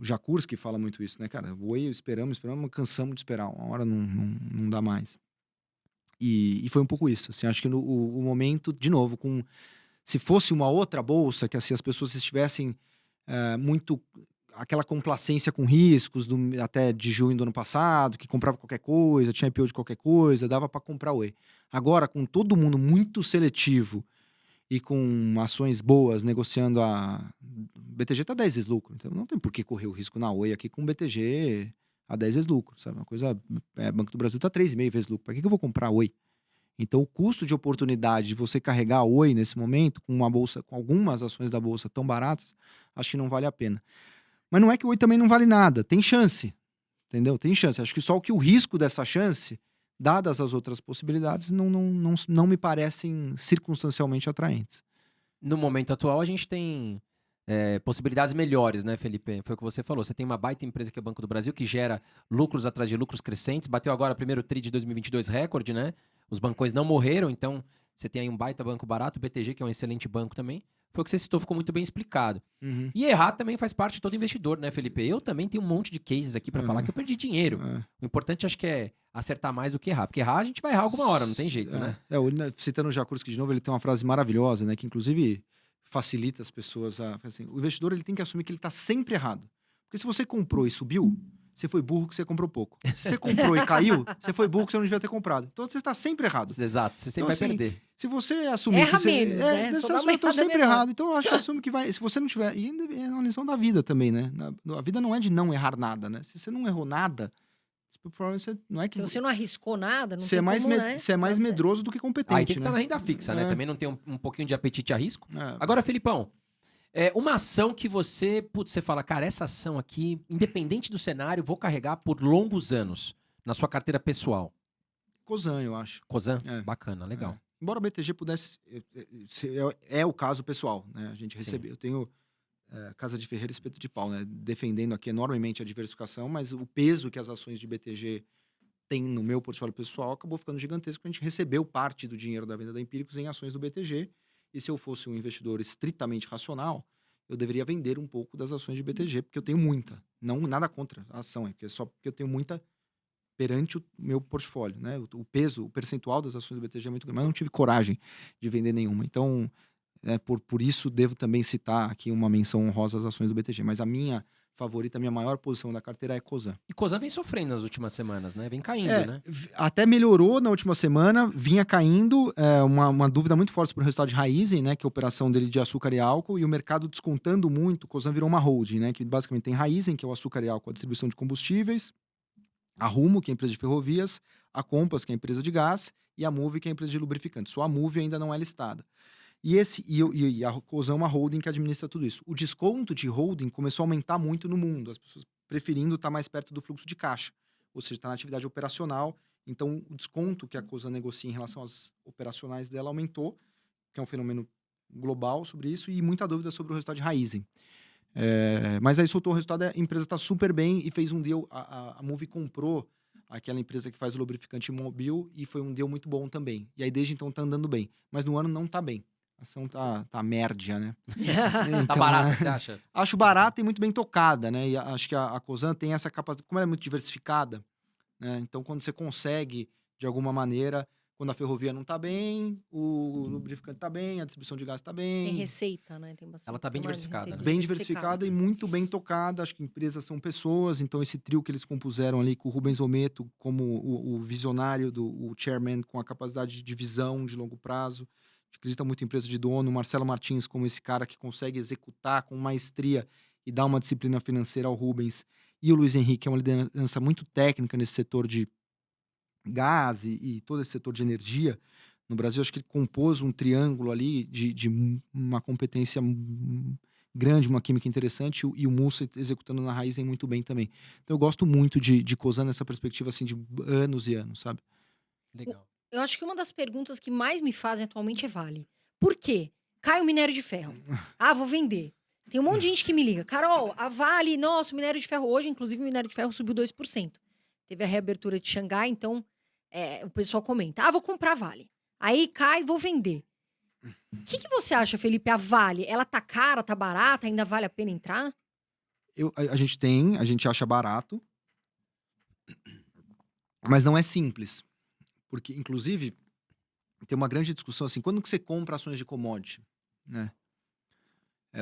Jakurski fala muito isso, né, cara? Oi, esperamos, cansamos de esperar. Uma hora não dá mais. E foi um pouco isso. Assim, acho que o momento, de novo, se fosse uma outra bolsa, que assim, as pessoas estivessem muito aquela complacência com riscos até de junho do ano passado, que comprava qualquer coisa, tinha IPO de qualquer coisa, dava para comprar Oi. Agora, com todo mundo muito seletivo e com ações boas, negociando o BTG tá 10 vezes lucro, então não tem por que correr o risco na Oi aqui com o BTG a 10 vezes lucro, sabe? Uma coisa, Banco do Brasil tá 3,5 vezes lucro, para que eu vou comprar Oi? Então, o custo de oportunidade de você carregar Oi nesse momento, com uma bolsa, com algumas ações da bolsa tão baratas, acho que não vale a pena. Mas não é que o Oi também não vale nada, tem chance, entendeu? Tem chance. Acho que só que o risco dessa chance, dadas as outras possibilidades, não me parecem circunstancialmente atraentes.
No momento atual, a gente tem possibilidades melhores, né, Felipe? Foi o que você falou. Você tem uma baita empresa que é o Banco do Brasil, que gera lucros atrás de lucros crescentes. Bateu agora o primeiro TRI de 2022 recorde, né? Os bancões não morreram, então você tem aí um baita banco barato. O BTG, que é um excelente banco também. Foi o que você citou, ficou muito bem explicado.
Uhum.
E errar também faz parte de todo investidor, né, Felipe? Eu também tenho um monte de cases aqui pra falar que eu perdi dinheiro. O importante, acho que é acertar mais do que errar. Porque errar, a gente vai errar alguma hora, não tem jeito, né?
Citando o Jakurski de novo, ele tem uma frase maravilhosa, né? Que inclusive facilita as pessoas assim, o investidor ele tem que assumir que ele está sempre errado. Porque se você comprou e subiu, você foi burro que você comprou pouco. Se você comprou e caiu, você foi burro que você não devia ter comprado. Então você está sempre errado.
Exato, você sempre vai perder.
Se você assumir
Erra
que você...
menos, né?
Você
Só dá
assume,
uma
eu tô
errada
sempre
menor.
errado. Então eu acho que assume que vai... Se você não tiver... E ainda é uma lição da vida também, né? A vida não é de não errar nada, né? Se você não errou nada, provavelmente não é que...
Se você não arriscou nada, não
Você
tem
é mais,
como, né?
você é mais
Dar certo.
medroso do que competente,
Aí tem que
né?
estar na renda fixa, né? Também não tem um pouquinho de apetite a risco.
É.
Agora, Felipão, uma ação que você fala, cara, essa ação aqui, independente do cenário, vou carregar por longos anos na sua carteira pessoal.
Cosan, eu acho.
Cosan?
É.
Bacana, legal.
Embora o BTG pudesse... É o caso pessoal, né? A gente recebeu... Eu tenho Casa de Ferreira e Espeto de Pau, né? Defendendo aqui enormemente a diversificação, mas o peso que as ações de BTG têm no meu portfólio pessoal acabou ficando gigantesco. A gente recebeu parte do dinheiro da venda da Empíricos em ações do BTG. E se eu fosse um investidor estritamente racional, eu deveria vender um pouco das ações de BTG, porque eu tenho muita. Não nada contra a ação, é porque só porque eu tenho muita perante o meu portfólio, né? O peso, o percentual das ações do BTG é muito grande, mas não tive coragem de vender nenhuma. Então, por isso, devo também citar aqui uma menção honrosa às ações do BTG. Mas a minha favorita, a minha maior posição da carteira é Cosan.
E Cosan vem sofrendo nas últimas semanas, né? Vem caindo, né?
Até melhorou na última semana, vinha caindo. Uma dúvida muito forte sobre o resultado de Raízen, né? Que é a operação dele de açúcar e álcool, e o mercado descontando muito. Cosan virou uma holding, né? Que basicamente tem Raízen, que é o açúcar e álcool, a distribuição de combustíveis, a Rumo, que é a empresa de ferrovias, a Compass, que é a empresa de gás, e a Moove, que é a empresa de lubrificante. Só a Moove ainda não é listada. E a Cosan é uma holding que administra tudo isso. O desconto de holding começou a aumentar muito no mundo, as pessoas preferindo estar mais perto do fluxo de caixa, ou seja, estar na atividade operacional. Então, o desconto que a Cosan negocia em relação às operacionais dela aumentou, que é um fenômeno global sobre isso, e muita dúvida sobre o resultado de Raízen. Mas aí soltou o resultado, a empresa está super bem e fez um deal. A Moove comprou aquela empresa que faz o lubrificante Mobil e foi um deal muito bom também. E aí desde então tá andando bem. Mas no ano não tá bem. A ação tá mérdia, né?
Tá
Então,
barata, você acha?
acho barata e muito bem tocada, né? E acho que a Cosan tem essa capacidade, como ela é muito diversificada, né? Então quando você consegue, de alguma maneira, quando a ferrovia não tá bem, o lubrificante tá bem, a distribuição de gás tá
Tem
bem.
receita, né? Tem bastante.
Ela tá bem
tem uma
diversificada,
receita
né?
Bem diversificada e muito bem tocada. Acho que empresas são pessoas, então esse trio que eles compuseram ali com o Rubens Ometo como o visionário, o chairman com a capacidade de visão de longo prazo, acredita muito em empresa de dono, o Marcelo Martins como esse cara que consegue executar com maestria e dar uma disciplina financeira ao Rubens, e o Luiz Henrique, que é uma liderança muito técnica nesse setor de gás e todo esse setor de energia. No Brasil, acho que ele compôs um triângulo ali de uma competência grande, uma química interessante, e o Mussa executando na Raízen muito bem também. Então eu gosto muito de Cosan nessa perspectiva assim, de anos e anos, sabe?
Legal.
Eu acho que uma das perguntas que mais me fazem atualmente é Vale. Por quê? Cai o minério de ferro. Ah, vou vender. Tem um monte de gente que me liga. Carol, a Vale, nossa, o minério de ferro hoje, inclusive o minério de ferro subiu 2%. Teve a reabertura de Xangai, então o pessoal comenta. Ah, vou comprar a Vale. Aí cai, vou vender. O que você acha, Felipe? A Vale, ela tá cara, tá barata? Ainda vale a pena entrar?
A gente acha barato, mas não é simples. Porque, inclusive, tem uma grande discussão assim, quando que você compra ações de commodity, né?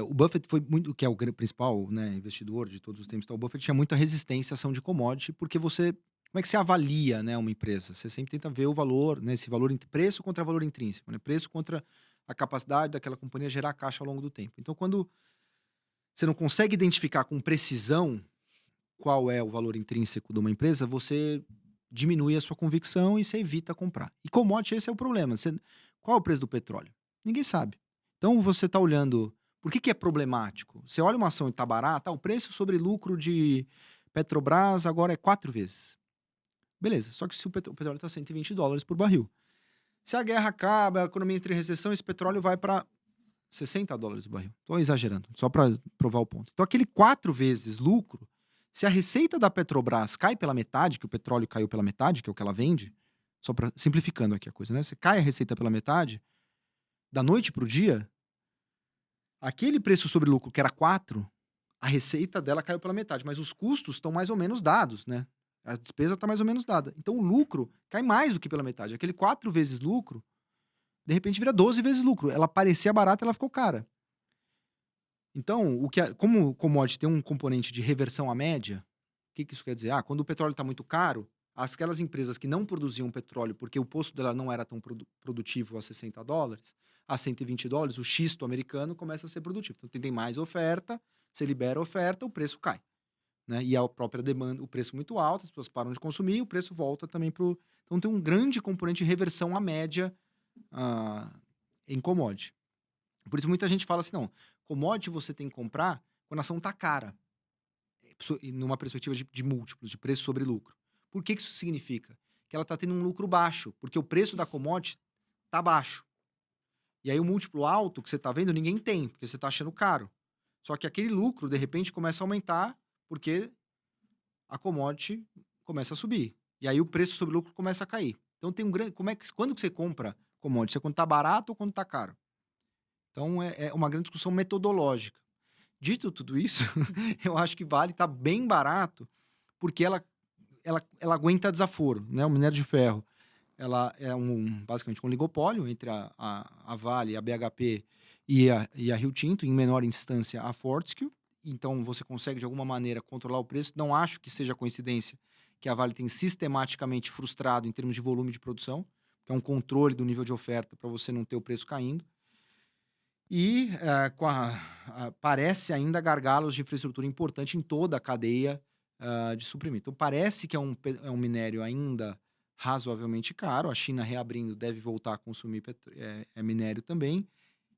O Buffett foi muito, que é o principal, né, investidor de todos os tempos, então, o Buffett tinha muita resistência à ação de commodity, porque como é que você avalia, né, uma empresa? Você sempre tenta ver o valor, né, esse valor, preço contra valor intrínseco, né, preço contra a capacidade daquela companhia gerar caixa ao longo do tempo. Então, quando você não consegue identificar com precisão qual é o valor intrínseco de uma empresa, você diminui a sua convicção e você evita comprar. E commodity, esse é o problema. Qual é o preço do petróleo? Ninguém sabe. Então, você está olhando... Por que é problemático? Você olha uma ação e está barata, o preço sobre lucro de Petrobras agora é 4 vezes. Beleza, só que se o petróleo está $120 por barril. Se a guerra acaba, a economia entra em recessão, esse petróleo vai para $60 o barril. Estou exagerando, só para provar o ponto. Então, aquele 4 vezes lucro, se a receita da Petrobras cai pela metade, que o petróleo caiu pela metade, que é o que ela vende, só para simplificando aqui a coisa, né? Você cai a receita pela metade, da noite para o dia, aquele preço sobre lucro que era 4, a receita dela caiu pela metade, mas os custos estão mais ou menos dados, né? A despesa está mais ou menos dada. Então o lucro cai mais do que pela metade. Aquele 4 vezes lucro, de repente vira 12 vezes lucro. Ela parecia barata, ela ficou cara. Então, como o commodity tem um componente de reversão à média, o que isso quer dizer? Quando o petróleo está muito caro, aquelas empresas que não produziam petróleo porque o posto dela não era tão produtivo a $60, a $120, o xisto americano começa a ser produtivo. Então, tem mais oferta, você libera a oferta, o preço cai. Né? E a própria demanda, o preço muito alto, as pessoas param de consumir, o preço volta também para o... Então, tem um grande componente de reversão à média em commodity. Por isso, muita gente fala assim, não, commodity você tem que comprar quando a ação está cara. Numa perspectiva de múltiplos, de preço sobre lucro. Por que isso significa? Que ela está tendo um lucro baixo, porque o preço da commodity está baixo. E aí o múltiplo alto que você está vendo, ninguém tem, porque você está achando caro. Só que aquele lucro, de repente, começa a aumentar, porque a commodity começa a subir. E aí o preço sobre lucro começa a cair. Então tem um grande... Quando que você compra commodity? É quando está barato ou quando está caro? Então é uma grande discussão metodológica. Dito tudo isso, eu acho que Vale tá bem barato, porque ela aguenta desaforo, né? O minério de ferro, ela é basicamente um oligopólio entre a Vale, a BHP e a Rio Tinto, em menor instância a Fortescue. Então você consegue de alguma maneira controlar o preço. Não acho que seja coincidência que a Vale tem sistematicamente frustrado em termos de volume de produção, que é um controle do nível de oferta para você não ter o preço caindo. E parece ainda gargalos de infraestrutura importante em toda a cadeia de suprimento. Então, parece que é um minério ainda razoavelmente caro. A China reabrindo deve voltar a consumir minério também.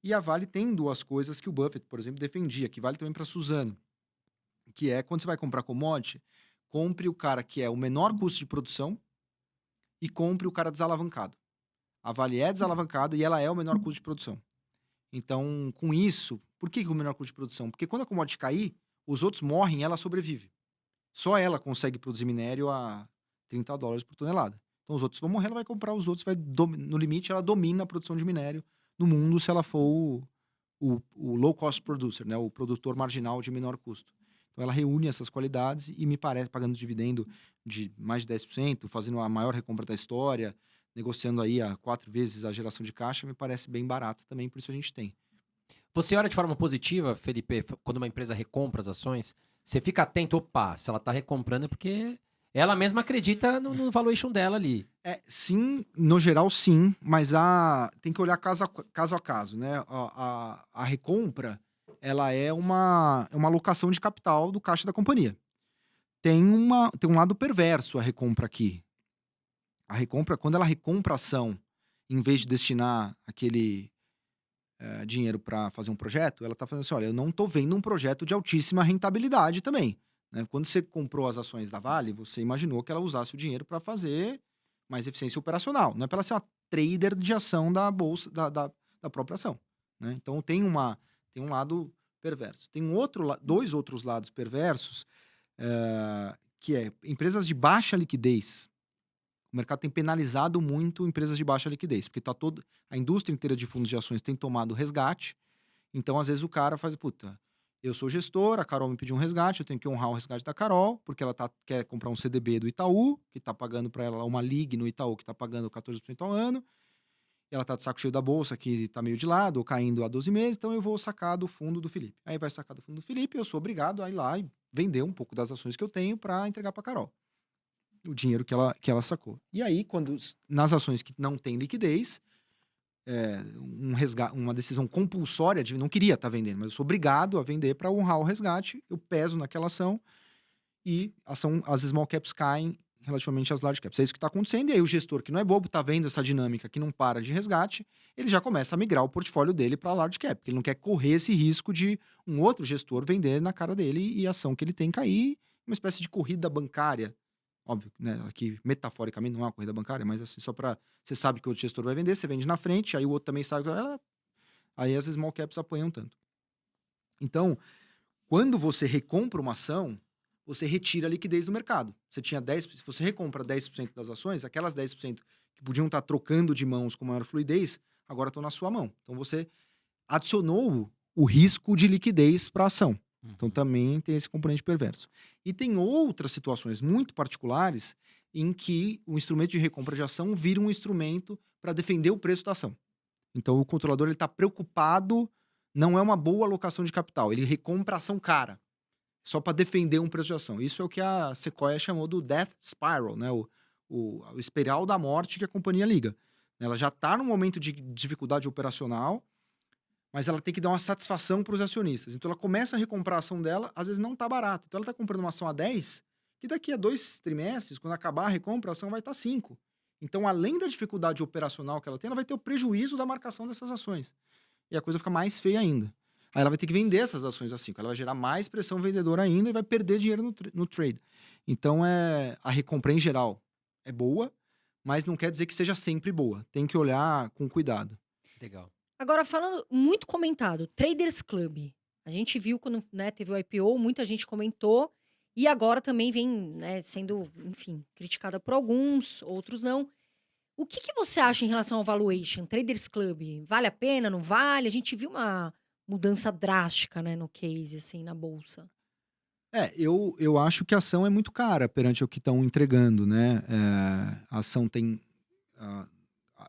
E a Vale tem duas coisas que o Buffett, por exemplo, defendia, que vale também para a Suzano, que é quando você vai comprar commodity, compre o cara que é o menor custo de produção e compre o cara desalavancado. A Vale é desalavancada e ela é o menor custo de produção. Então, com isso, por que o menor custo de produção? Porque quando a commodity cair, os outros morrem e ela sobrevive. Só ela consegue produzir minério a $30 por tonelada. Então, os outros vão morrer, ela vai comprar os outros, no limite, ela domina a produção de minério no mundo se ela for o low cost producer, né? O produtor marginal de menor custo. Então, ela reúne essas qualidades e me parece, pagando dividendo de mais de 10%, fazendo a maior recompra da história, negociando aí a 4 vezes a geração de caixa, me parece bem barato também, por isso a gente tem.
Você olha de forma positiva, Felipe, quando uma empresa recompra as ações, você fica atento, opa, se ela está recomprando é porque ela mesma acredita no valuation dela ali.
Sim, no geral sim, mas tem que olhar caso a caso, né? A recompra, ela é uma alocação de capital do caixa da companhia. Tem um lado perverso a recompra aqui. A recompra, quando ela recompra a ação, em vez de destinar aquele dinheiro para fazer um projeto, ela está fazendo assim, olha, eu não estou vendo um projeto de altíssima rentabilidade também. Né? Quando você comprou as ações da Vale, você imaginou que ela usasse o dinheiro para fazer mais eficiência operacional. Não é para ela ser uma trader de ação da bolsa, da própria ação. Né? Então tem um lado perverso. Tem dois outros lados perversos, que é empresas de baixa liquidez. O mercado tem penalizado muito empresas de baixa liquidez, porque a indústria inteira de fundos de ações tem tomado resgate. Então, às vezes, o cara faz, puta, eu sou gestor, a Carol me pediu um resgate, eu tenho que honrar o resgate da Carol, porque ela quer comprar um CDB do Itaú, que está pagando para ela uma LIG no Itaú, que está pagando 14% ao ano. E ela está de saco cheio da bolsa, que está meio de lado, ou caindo há 12 meses, então eu vou sacar do fundo do Felipe. Aí vai sacar do fundo do Felipe, eu sou obrigado a ir lá e vender um pouco das ações que eu tenho para entregar para a Carol o dinheiro que ela sacou. E aí, nas ações que não tem liquidez, uma decisão compulsória, não queria estar vendendo, mas eu sou obrigado a vender para honrar o resgate, eu peso naquela ação e as small caps caem relativamente às large caps. É isso que está acontecendo, e aí o gestor, que não é bobo, está vendo essa dinâmica que não para de resgate, ele já começa a migrar o portfólio dele para large cap, porque ele não quer correr esse risco de um outro gestor vender na cara dele e a ação que ele tem cair, uma espécie de corrida bancária. Óbvio, né? Aqui, metaforicamente, não é uma corrida bancária, mas assim, só para... Você sabe que o outro gestor vai vender, você vende na frente, aí o outro também sabe que aí as small caps apanham tanto. Então, quando você recompra uma ação, você retira a liquidez do mercado. Você tinha 10%, se você recompra 10% das ações, aquelas 10% que podiam estar trocando de mãos com maior fluidez, agora estão na sua mão. Então, você adicionou o risco de liquidez para a ação. Então também tem esse componente perverso. E tem outras situações muito particulares em que o instrumento de recompra de ação vira um instrumento para defender o preço da ação. Então o controlador está preocupado, não é uma boa alocação de capital, ele recompra a ação cara, só para defender um preço de ação. Isso é o que a Sequoia chamou do death spiral, né? o espiral da morte que a companhia liga. Ela já está num momento de dificuldade operacional, mas ela tem que dar uma satisfação para os acionistas. Então, ela começa a recomprar a ação dela, às vezes não está barato. Então, ela está comprando uma ação a 10, que daqui a 2 trimestres, quando acabar a recompra, a ação vai estar 5. Então, além da dificuldade operacional que ela tem, ela vai ter o prejuízo da marcação dessas ações. E a coisa fica mais feia ainda. Aí ela vai ter que vender essas ações a 5. Ela vai gerar mais pressão vendedora ainda e vai perder dinheiro no trade. Então, a recompra, em geral, é boa, mas não quer dizer que seja sempre boa. Tem que olhar com cuidado.
Legal.
Agora, falando muito comentado, Traders Club. A gente viu quando, né, teve o IPO, muita gente comentou. E agora também vem, né, sendo, enfim, criticada por alguns, outros não. O que você acha em relação ao valuation? Traders Club, vale a pena, não vale? A gente viu mudança drástica, né, no case, assim, na bolsa.
Eu acho que a ação é muito cara perante o que estão entregando, né? A ação tem.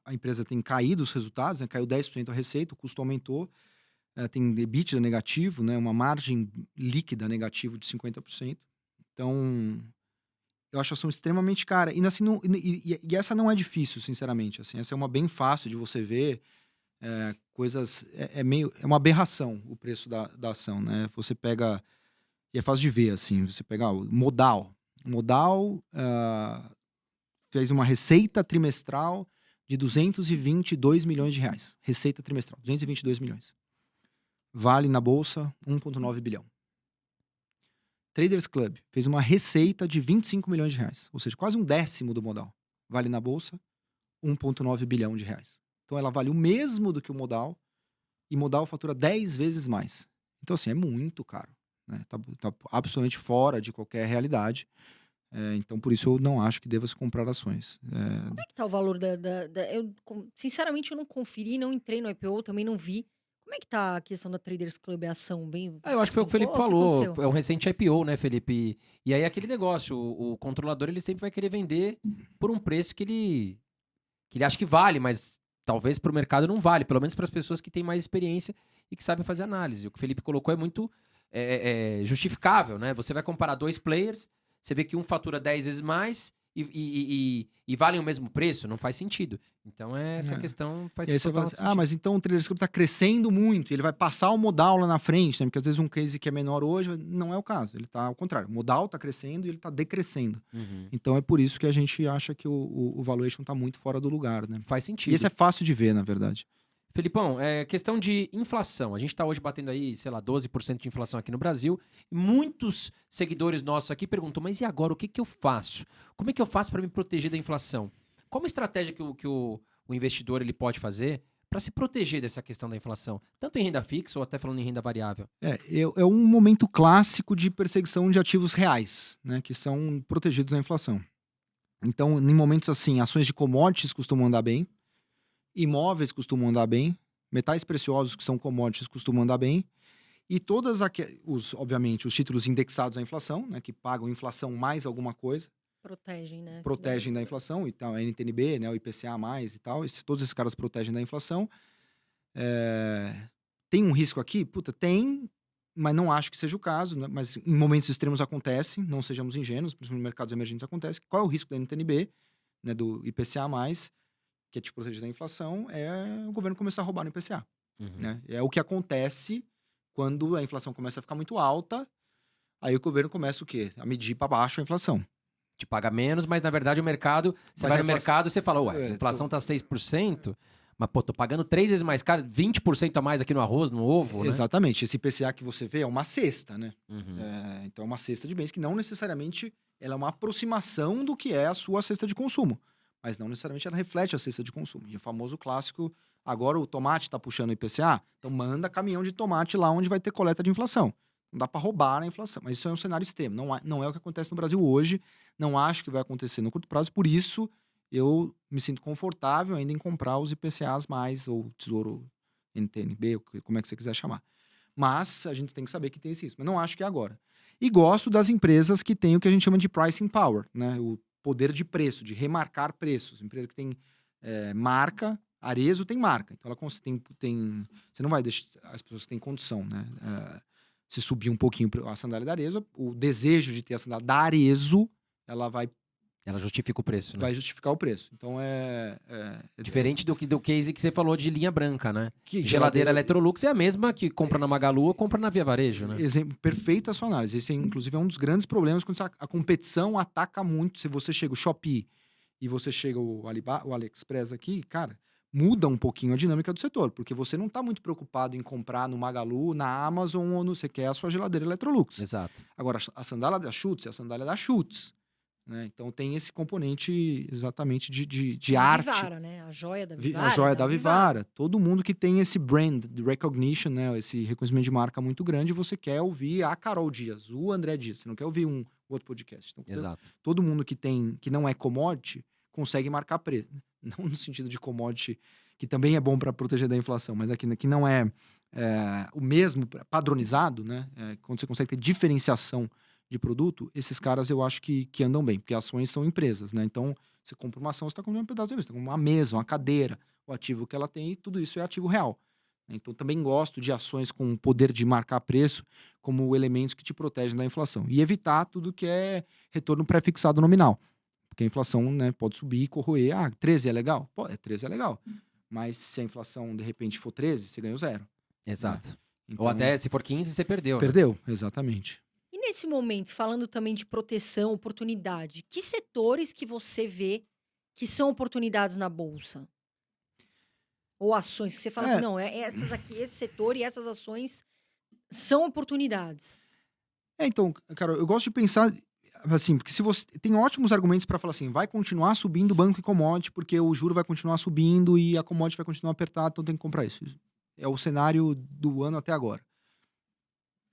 A empresa tem caído os resultados, né? Caiu 10% a receita, o custo aumentou, tem EBITDA negativo, né? Uma margem líquida negativa de 50%. Então, eu acho a ação extremamente cara. E, assim, e essa não é difícil, sinceramente. Assim, essa é uma bem fácil de você ver. Coisas. É uma aberração o preço da ação, né? Você pega. E é fácil de ver, assim. Você pega o Modal. O Modal fez uma receita trimestral de 222 milhões de reais. Receita trimestral, 222 milhões. Vale na bolsa 1,9 bilhão. Traders Club fez uma receita de 25 milhões de reais. Ou seja, quase um décimo do Modal. Vale na bolsa 1,9 bilhão de reais. Então ela vale o mesmo do que o Modal. E Modal fatura 10 vezes mais. Então, assim, é muito caro. Né? Tá absolutamente fora de qualquer realidade. Então, por isso, eu não acho que deva se comprar ações.
Como é que tá o valor sinceramente, eu não conferi, não entrei no IPO, também não vi. Como é que tá a questão da Traders Club, a ação? Bem,
Eu acho que foi o que o Felipe
despencou? O que
falou.
aconteceu?
É um recente IPO, né, Felipe? E aí aquele negócio, o controlador ele sempre vai querer vender por um preço que ele acha que vale, mas talvez para o mercado não vale, pelo menos para as pessoas que têm mais experiência e que sabem fazer análise. O que o Felipe colocou é muito justificável, né? Você vai comparar dois players, você vê que um fatura 10 vezes mais e valem o mesmo preço, não faz sentido. Então essa questão faz
E aí você fala
total
assim,
sentido.
mas então o Traders Club está crescendo muito, ele vai passar o Modal lá na frente, né? Porque às vezes um case que é menor hoje não é o caso, ele está ao contrário. O Modal está crescendo e ele está decrescendo.
Uhum.
Então é por isso que a gente acha que o valuation está muito fora do lugar, né?
Faz
E
sentido.
esse é fácil de ver, na verdade.
Felipão, questão de inflação. A gente está hoje batendo aí, sei lá, 12% de inflação aqui no Brasil. Muitos seguidores nossos aqui perguntam, mas e agora, o que eu faço? Como é que eu faço para me proteger da inflação? Qual uma estratégia que o investidor ele pode fazer para se proteger dessa questão da inflação? Tanto em renda fixa ou até falando em renda variável.
É um momento clássico de perseguição de ativos reais, né? Que são protegidos da inflação. Então, em momentos assim, ações de commodities costumam andar bem, imóveis costumam andar bem, metais preciosos que são commodities costumam andar bem, e obviamente, os títulos indexados à inflação, né, que pagam inflação mais alguma coisa,
Protegem, né?
protegem da inflação, então a NTNB, né, o IPCA mais e tal, todos esses caras protegem da inflação. Tem um risco aqui? Puta, tem, mas não acho que seja o caso, né? Mas em momentos extremos acontece, não sejamos ingênuos, principalmente em mercados emergentes acontece. Qual é o risco da NTNB, né, do IPCA mais, que é te proteger da inflação, é o governo começar a roubar no IPCA.
Uhum.
Né? É o que acontece quando a inflação começa a ficar muito alta, aí o governo começa o quê? A medir para baixo a inflação.
Te paga menos, mas na verdade o mercado... Você vai no mercado e você fala, ué, a inflação tá 6%, mas pô, tô pagando 3 vezes mais caro, 20% a mais aqui no arroz, no ovo, né?
Exatamente. Esse IPCA que você vê é uma cesta, né?
Uhum.
Então é uma cesta de bens que não necessariamente ela é uma aproximação do que é a sua cesta de consumo. Mas não necessariamente ela reflete a cesta de consumo. E o famoso clássico, agora o tomate está puxando o IPCA, então manda caminhão de tomate lá onde vai ter coleta de inflação. Não dá para roubar a inflação. Mas isso é um cenário extremo. Não é o que acontece no Brasil hoje. Não acho que vai acontecer no curto prazo. Por isso, eu me sinto confortável ainda em comprar os IPCAs mais, ou Tesouro NTNB, como é que você quiser chamar. Mas a gente tem que saber que tem esse risco. Mas não acho que é agora. E gosto das empresas que têm o que a gente chama de pricing power, né? O poder de preço, de remarcar preços. Empresa que tem marca, Arezzo tem marca. Então, ela tem... Você não vai deixar... As pessoas têm condição, né? Se subir um pouquinho a sandália da Arezzo, o desejo de ter a sandália da Arezzo,
Ela justifica o preço, né?
vai justificar o preço. Então,
Diferente do case que você falou de linha branca, né?
Que
Geladeira Electrolux é a mesma que compra na Magalu ou compra na Via Varejo, né?
Perfeita a sua análise. Esse, inclusive, é um dos grandes problemas quando a competição ataca muito. Se você chega o Shopee e você chega o AliExpress aqui, cara, muda um pouquinho a dinâmica do setor, porque você não está muito preocupado em comprar no Magalu, na Amazon ou você quer a sua geladeira Electrolux.
Exato.
Agora, a sandália da Schutz é a sandália da Schutz. Né? Então tem esse componente exatamente de arte.
Vivara, né? A joia da Vivara.
A joia da Vivara. Todo mundo que tem esse brand recognition, né? Esse reconhecimento de marca muito grande, você quer ouvir a Carol Dias, o André Dias. Você não quer ouvir um outro podcast. Então,
Exato.
todo mundo que não é commodity consegue marcar preço. Não no sentido de commodity, que também é bom para proteger da inflação, mas aqui que não é o mesmo, padronizado, né? Quando você consegue ter diferenciação de produto, esses caras eu acho que andam bem, porque ações são empresas, né? Então, você compra uma ação, você está comprando um pedaço de empresa, você tá comprando uma mesa, uma cadeira, o ativo que ela tem, tudo isso é ativo real. Então, também gosto de ações com poder de marcar preço como elementos que te protegem da inflação. E evitar tudo que é retorno pré-fixado nominal. Porque a inflação, né, pode subir e corroer. 13 é legal? Pô, 13 é legal. Mas se a inflação, de repente, for 13, você ganhou 0.
Exato.
Então,
Ou até, se for 15, você perdeu. Né?
perdeu, exatamente.
E nesse momento, falando também de proteção, oportunidade, que setores que você vê que são oportunidades na bolsa? Ou ações que você fala assim, não, essas aqui, esse setor e essas ações são oportunidades.
Então, cara, eu gosto de pensar assim, porque se você tem ótimos argumentos para falar assim, vai continuar subindo banco e commodity, porque o juro vai continuar subindo e a commodity vai continuar apertada, então tem que comprar isso. É o cenário do ano até agora.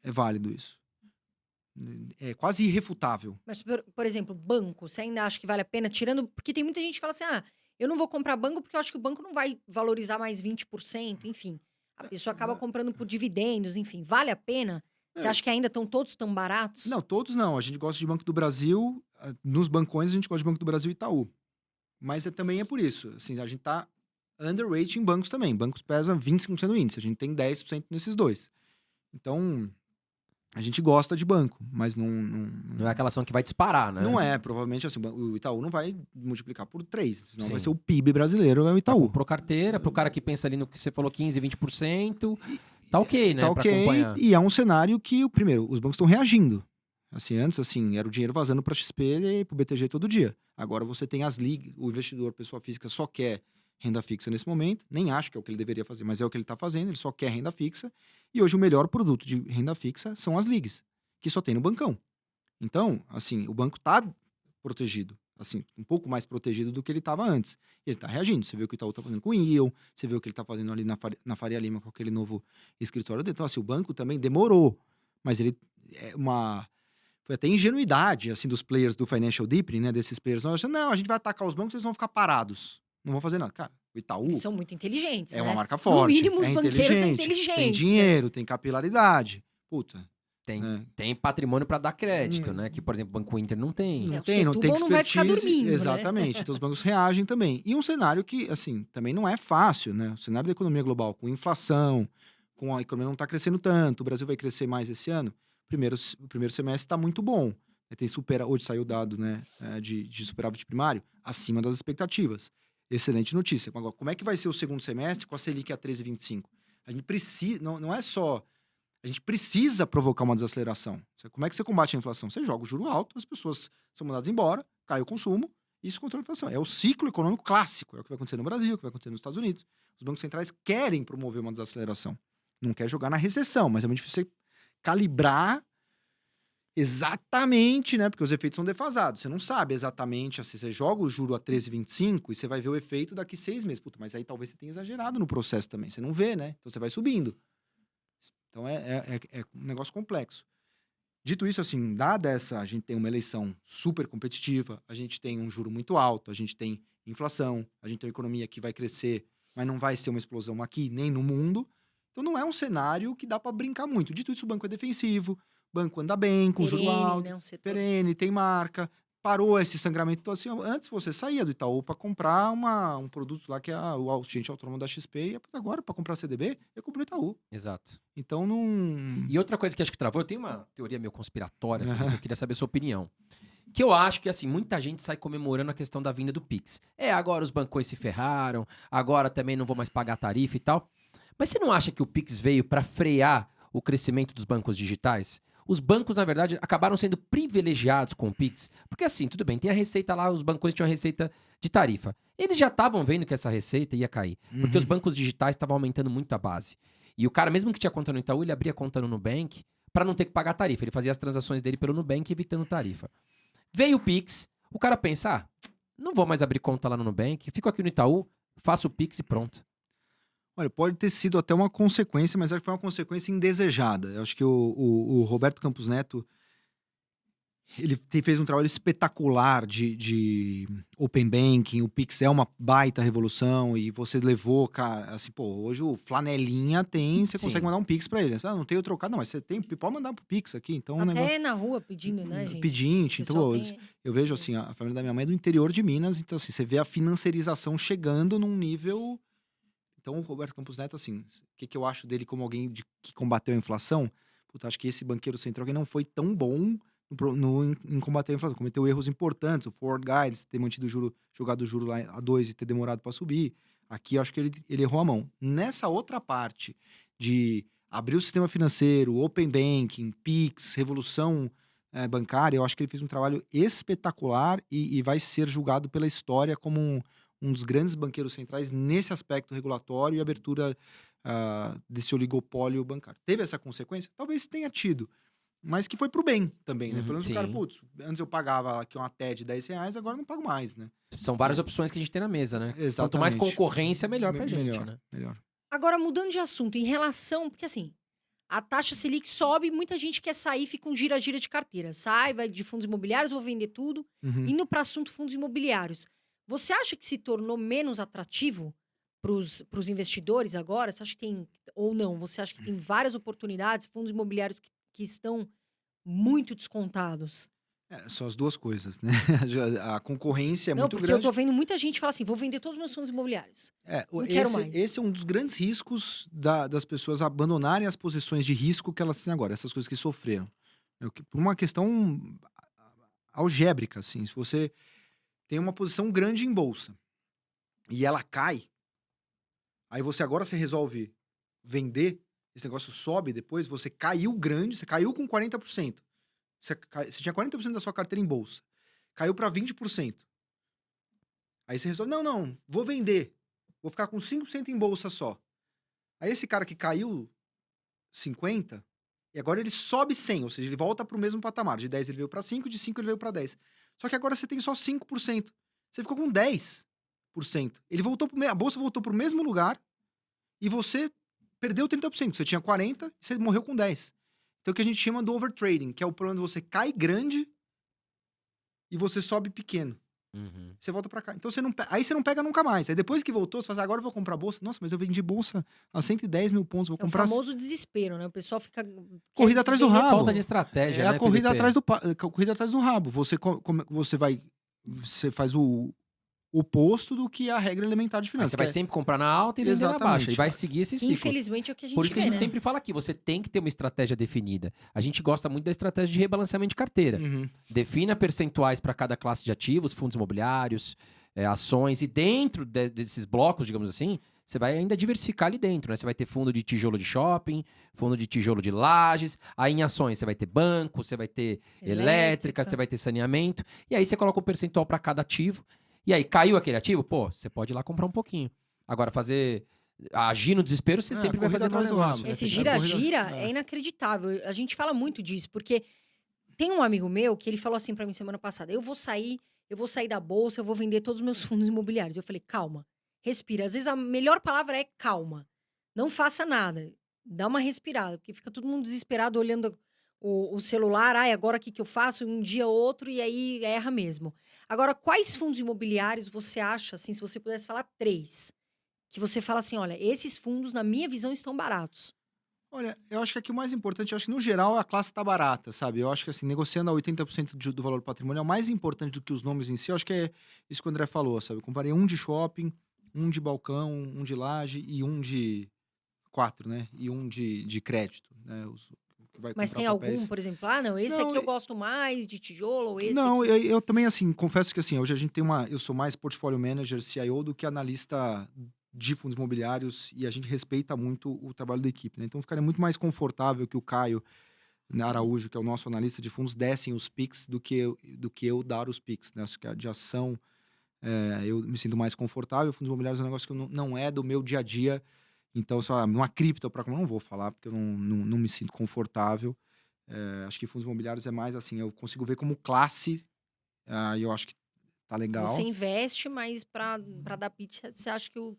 É válido isso. É quase irrefutável.
Mas, por exemplo, banco, você ainda acha que vale a pena? Tirando. Porque tem muita gente que fala assim: eu não vou comprar banco porque eu acho que o banco não vai valorizar mais 20%, enfim. A pessoa acaba comprando por dividendos, enfim. Vale a pena? Você acha que ainda estão todos tão baratos?
Não, todos não. A gente gosta de Banco do Brasil. Nos bancões, a gente gosta de Banco do Brasil e Itaú. Mas também é por isso. Assim, a gente tá underrated em bancos também. Bancos pesam 25% do índice. A gente tem 10% nesses dois. Então, a gente gosta de banco, mas
Não é aquela ação que vai disparar, né?
não é. Provavelmente, assim, o Itaú não vai multiplicar por 3. Senão
Sim.
vai ser o PIB brasileiro, é o Itaú.
Comprou carteira, pro cara que pensa ali no que você falou, 15, 20%. Tá ok, né?
Tá
pra
ok,
acompanhar.
e é um cenário que, primeiro, os bancos estão reagindo. Assim, antes, assim, era o dinheiro vazando para XP e para o BTG todo dia. Agora você tem as ligas, o investidor, pessoa física, só quer renda fixa nesse momento, nem acho que é o que ele deveria fazer, mas é o que ele está fazendo, ele só quer renda fixa. E hoje o melhor produto de renda fixa são as ligas, que só tem no bancão. Então, assim, o banco está protegido, assim, um pouco mais protegido do que ele estava antes. Ele está reagindo. Você vê o que o Itaú está fazendo com o ION, você vê o que ele está fazendo ali na Faria Lima com aquele novo escritório dele. Então, assim, o banco também demorou, mas ele foi até ingenuidade, assim, dos players do Financial Deepening, né, desses players. Não, a gente vai atacar os bancos, eles vão ficar parados. Não vão fazer nada. Cara, o Itaú
Eles são muito inteligentes,
é
né?
uma marca forte.
No mínimo, os banqueiros são inteligentes.
Tem dinheiro, tem capilaridade. Puta.
Tem patrimônio para dar crédito, né? Que, por exemplo, o Banco Inter não tem.
Não
o
tem
Setúbal não vai ficar
expertise.
dormindo, né?
Exatamente. Então os bancos reagem também. E um cenário que, assim, também não é fácil, né? O cenário da economia global, com inflação, com a economia não está crescendo tanto, o Brasil vai crescer mais esse ano. O primeiro semestre está muito bom. Hoje saiu o dado, né, de superávit primário acima das expectativas. Excelente notícia. Agora, como é que vai ser o segundo semestre com a Selic a 13,25? A gente precisa, não é só... A gente precisa provocar uma desaceleração. Como é que você combate a inflação? Você joga o juro alto, as pessoas são mandadas embora, cai o consumo, isso controla a inflação. É o ciclo econômico clássico. É o que vai acontecer no Brasil, é o que vai acontecer nos Estados Unidos. Os bancos centrais querem promover uma desaceleração. Não quer jogar na recessão, mas é muito difícil você calibrar exatamente, né? Porque os efeitos são defasados. Você não sabe exatamente, assim, você joga o juro a 13,25 e você vai ver o efeito daqui 6 meses. Puta, mas aí talvez você tenha exagerado no processo também. Você não vê, né? Então você vai subindo. Então é um negócio complexo. Dito isso, assim, dada essa, a gente tem uma eleição super competitiva, a gente tem um juro muito alto, a gente tem inflação, a gente tem uma economia que vai crescer, mas não vai ser uma explosão aqui nem no mundo. Então não é um cenário que dá para brincar muito. Dito isso, o banco é defensivo, o banco anda bem, com juro alto,
né?
perene, tem marca. Parou esse sangramento. Então, assim, antes você saía do Itaú para comprar um produto lá que é o agente autônomo da XP, e agora, para comprar CDB, eu comprei o Itaú.
Exato.
Então, não...
E outra coisa que acho que travou, eu tenho uma teoria meio conspiratória, Felipe, eu queria saber a sua opinião. Que eu acho que, assim, muita gente sai comemorando a questão da vinda do Pix. Agora os bancões se ferraram, agora também não vou mais pagar tarifa e tal. Mas você não acha que o Pix veio para frear o crescimento dos bancos digitais? Os bancos, na verdade, acabaram sendo privilegiados com o Pix. Porque assim, tudo bem, tem a receita lá, os bancos tinham a receita de tarifa. Eles já estavam vendo que essa receita ia cair. Porque os bancos digitais estavam aumentando muito a base. E o cara, mesmo que tinha conta no Itaú, ele abria conta no Nubank para não ter que pagar tarifa. Ele fazia as transações dele pelo Nubank, evitando tarifa. Veio o Pix, o cara pensa, não vou mais abrir conta lá no Nubank, fico aqui no Itaú, faço o Pix e pronto.
Olha, pode ter sido até uma consequência, mas acho que foi uma consequência indesejada. Eu acho que o Roberto Campos Neto fez um trabalho espetacular de Open Banking, o Pix é uma baita revolução e você levou, cara, assim, pô, hoje o Flanelinha você consegue
Sim.
mandar um Pix pra ele. Não tenho trocado, não, mas você pode mandar pro Pix aqui, então
Até na rua pedindo, né, gente?
pedinte,
O
então,
pessoal
pô,
tem-
eu vejo assim, a família da minha mãe é do interior de Minas, então assim, você vê a financiarização chegando num nível. Então, o Roberto Campos Neto, assim, o que eu acho dele como alguém que combateu a inflação? Puta, acho que esse banqueiro central que não foi tão bom em combater a inflação. Cometeu erros importantes, o Forward Guidance, ter mantido jogado o juro lá a 2 e ter demorado para subir. Aqui eu acho que ele errou a mão. Nessa outra parte de abrir o sistema financeiro, Open Banking, Pix, revolução bancária, eu acho que ele fez um trabalho espetacular e vai ser julgado pela história como um dos grandes banqueiros centrais nesse aspecto regulatório e abertura desse oligopólio bancário. Teve essa consequência? Talvez tenha tido, mas que foi pro bem também, né? Pelo menos o cara,
Sim.
putz, antes eu pagava aqui uma TED de R$10, agora eu não pago mais, né?
São várias opções que a gente tem na mesa, né?
Exatamente.
Quanto mais concorrência, melhor pra gente,
Melhor,
né?
melhor.
Agora, mudando de assunto, em relação... Porque, assim, a taxa Selic sobe, muita gente quer sair, fica um gira-gira de carteira. Sai, vai de fundos imobiliários, vou vender tudo.
Uhum.
Indo para assunto fundos imobiliários. Você acha que se tornou menos atrativo para os investidores agora? Você acha que tem... Ou não? Você acha que tem várias oportunidades, fundos imobiliários que estão muito descontados?
São as duas coisas, né? A concorrência é
Não,
muito
porque
grande.
eu tô vendo muita gente falar assim, vou vender todos os meus fundos imobiliários. Não quero mais.
Esse é um dos grandes riscos das pessoas abandonarem as posições de risco que elas têm agora, essas coisas que sofreram. Por uma questão algébrica, assim, se você tem uma posição grande em bolsa e ela cai, aí você resolve vender, esse negócio sobe depois, você caiu grande, você caiu com 40%. Você tinha 40% da sua carteira em bolsa, caiu para 20%. Aí você resolve, não, vou vender. Vou ficar com 5% em bolsa só. Aí esse cara que caiu 50, e agora ele sobe 100, ou seja, ele volta para o mesmo patamar. De 10 ele veio para 5, de 5 ele veio para 10. Só que agora você tem só 5%. Você ficou com 10%. A bolsa voltou para o mesmo lugar e você perdeu 30%. Você tinha 40 e você morreu com 10. Então é o que a gente chama do overtrading, que é o problema de você cai grande e você sobe pequeno.
Uhum.
Você volta pra cá. Então aí você não pega nunca mais. Aí depois que voltou, você fala, agora eu vou comprar bolsa. Nossa, mas eu vendi bolsa a 110 mil pontos. Vou
É o
comprar.
famoso desespero, né? O pessoal fica...
Corrida atrás do rabo.
Falta de estratégia,
É
né,
a corrida
Felipe?
corrida atrás do rabo. Você faz o oposto do que a regra elementar de
Aí
finanças.
você vai sempre comprar na alta e vender na baixa.
Exatamente.
E vai seguir esse ciclo.
Infelizmente é o que a gente
Por isso que a
vê,
gente
né?
sempre fala aqui, você tem que ter uma estratégia definida. A gente gosta muito da estratégia de rebalanceamento de carteira.
Uhum.
Defina percentuais para cada classe de ativos, fundos imobiliários, ações, e dentro desses blocos, digamos assim, você vai ainda diversificar ali dentro, né? Você vai ter fundo de tijolo de shopping, fundo de tijolo de lajes, aí em ações você vai ter banco, você vai ter elétrica, você vai ter saneamento, e aí você coloca um percentual para cada ativo, e aí caiu aquele ativo, pô, você pode ir lá comprar um pouquinho. Agora, agir no desespero, você sempre vai
corrida
fazer
atrás do
negócio,
rabo.
né,
Esse
Felipe?
gira-gira é inacreditável. A gente fala muito disso, porque tem um amigo meu que ele falou assim pra mim semana passada: eu vou sair da bolsa, eu vou vender todos os meus fundos imobiliários. Eu falei, calma, respira. Às vezes a melhor palavra é calma. Não faça nada. Dá uma respirada, porque fica todo mundo desesperado olhando o celular. Ai, agora o que eu faço? Um dia ou outro, e aí erra mesmo. Agora, quais fundos imobiliários você acha, assim, se você pudesse falar 3, que você fala assim, olha, esses fundos, na minha visão, estão baratos?
Olha, eu acho que aqui o mais importante, eu acho que no geral a classe tá barata, sabe? Eu acho que assim, negociando a 80% do valor patrimonial, mais importante do que os nomes em si, eu acho que é isso que o André falou, sabe? Eu comparei um de shopping, um de balcão, um de laje e um de 4, né? E um de crédito, né? Que vai
Mas
comprar
tem
papéis.
algum, por exemplo, não, esse
Não,
aqui eu gosto mais de tijolo, ou esse
Não,
aqui...
eu também, assim, confesso que assim, hoje a gente tem eu sou mais portfólio manager, CIO, do que analista de fundos imobiliários e a gente respeita muito o trabalho da equipe, né? Então ficaria muito mais confortável que o Caio Araújo, que é o nosso analista de fundos, dessem os PICs do que eu dar os PICs, né? Acho que a de ação, eu me sinto mais confortável. Fundos imobiliários é um negócio que não é do meu dia a dia. Então, se uma cripto, eu não vou falar, porque eu não me sinto confortável. Acho que fundos imobiliários é mais assim, eu consigo ver como classe, e eu acho que tá legal.
Você investe, mas pra dar pitch, você acha que o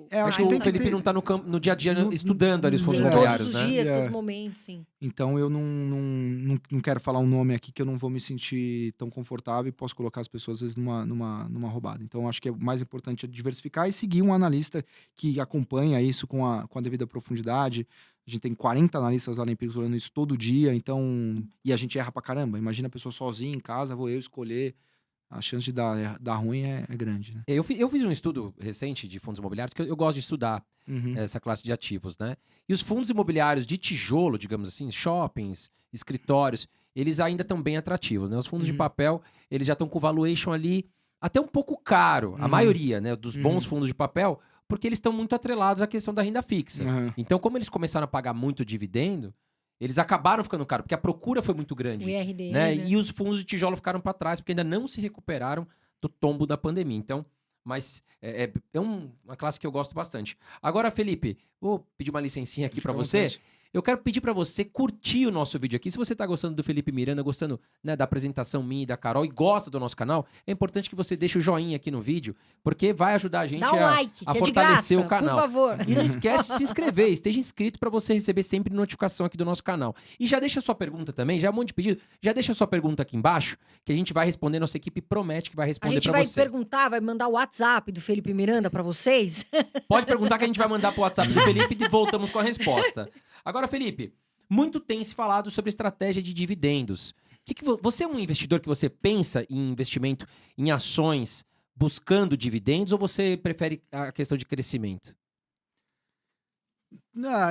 acho
que o
tem que
Felipe
ter-
não tá no dia a dia estudando ali os fundos
sim,
é.
imobiliários,
todos os
né?
dias,
É.
todo momento, sim.
Então eu não quero falar um nome aqui que eu não vou me sentir tão confortável e posso colocar as pessoas, às vezes, numa roubada. Então acho que o mais importante é diversificar e seguir um analista que acompanha isso com a devida profundidade. A gente tem 40 analistas lá na Empíricos olhando isso todo dia, então... E a gente erra pra caramba. Imagina a pessoa sozinha em casa, vou eu escolher. A chance de dar ruim é grande, né?
Eu fiz um estudo recente de fundos imobiliários, que eu gosto de estudar essa classe de ativos, né? E os fundos imobiliários de tijolo, digamos assim, shoppings, escritórios, eles ainda estão bem atrativos, né? Os fundos de papel, eles já estão com valuation ali até um pouco caro, a maioria, né, dos bons fundos de papel, porque eles estão muito atrelados à questão da renda fixa. Então, como eles começaram a pagar muito dividendo, eles acabaram ficando caros, porque a procura foi muito grande.
O IRD,
né?
né?
E os fundos de tijolo ficaram para trás, porque ainda não se recuperaram do tombo da pandemia. Então, mas é uma classe que eu gosto bastante. Agora, Felipe, vou pedir uma licencinha aqui para você. Eu quero pedir para você curtir o nosso vídeo aqui. Se você tá gostando do Felipe Miranda, gostando, né, da apresentação minha e da Carol e gosta do nosso canal, é importante que você deixe o joinha aqui no vídeo, porque vai ajudar a gente
Dá um like,
a
que
fortalecer
é de graça,
o canal.
por favor.
E não esquece de se inscrever, esteja inscrito para você receber sempre notificação aqui do nosso canal. E já deixa sua pergunta também, já é um monte de pedido, já deixa sua pergunta aqui embaixo, que a gente vai responder, nossa equipe promete que vai
A
responder
gente
para
vai
você.
perguntar, vai mandar o WhatsApp do Felipe Miranda pra vocês.
Pode perguntar que a gente vai mandar pro WhatsApp do Felipe e voltamos com a resposta. Agora, Felipe, muito tem se falado sobre estratégia de dividendos. Você é um investidor que você pensa em investimento em ações buscando dividendos ou você prefere a questão de crescimento?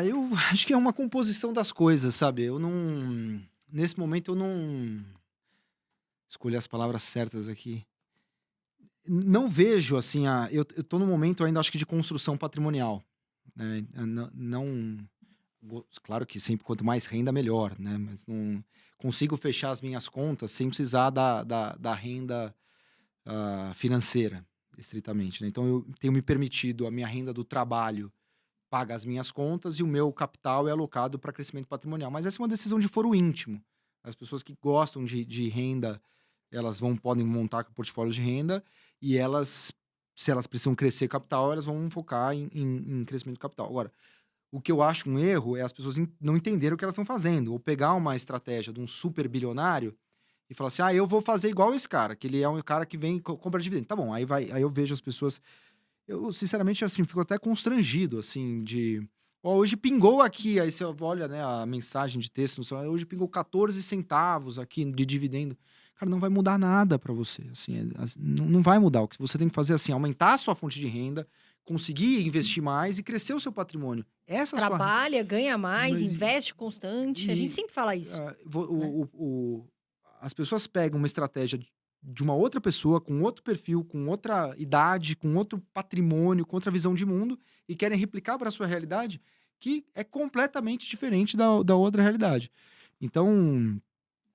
Eu acho que é uma composição das coisas, sabe? Eu não... Nesse momento eu não... Escolhi as palavras certas aqui. Não vejo, assim, eu tô num momento ainda, acho que de construção patrimonial. Né? Claro que sempre quanto mais renda, melhor, né? Mas não consigo fechar as minhas contas sem precisar da renda financeira, estritamente, né? Então eu tenho me permitido, a minha renda do trabalho paga as minhas contas e o meu capital é alocado para crescimento patrimonial. Mas essa é uma decisão de foro íntimo. As pessoas que gostam de renda, elas podem montar portfólios de renda e se elas precisam crescer capital, elas vão focar em crescimento capital. Agora, o que eu acho um erro é as pessoas não entenderem o que elas estão fazendo. Ou pegar uma estratégia de um super bilionário e falar assim, eu vou fazer igual esse cara, que ele é um cara que vem e compra dividendo. Tá bom, aí eu vejo as pessoas... Eu, sinceramente, assim, fico até constrangido, assim, hoje pingou aqui, aí você olha, né, a mensagem de texto no celular, hoje pingou 14 centavos aqui de dividendo. Cara, não vai mudar nada para você, assim, não vai mudar. O que você tem que fazer, assim, aumentar a sua fonte de renda, conseguir investir mais e crescer o seu patrimônio.
Trabalha, ganha mais, investe constante. A gente sempre fala isso.
As pessoas pegam uma estratégia de uma outra pessoa, com outro perfil, com outra idade, com outro patrimônio, com outra visão de mundo, e querem replicar para a sua realidade, que é completamente diferente da outra realidade. Então,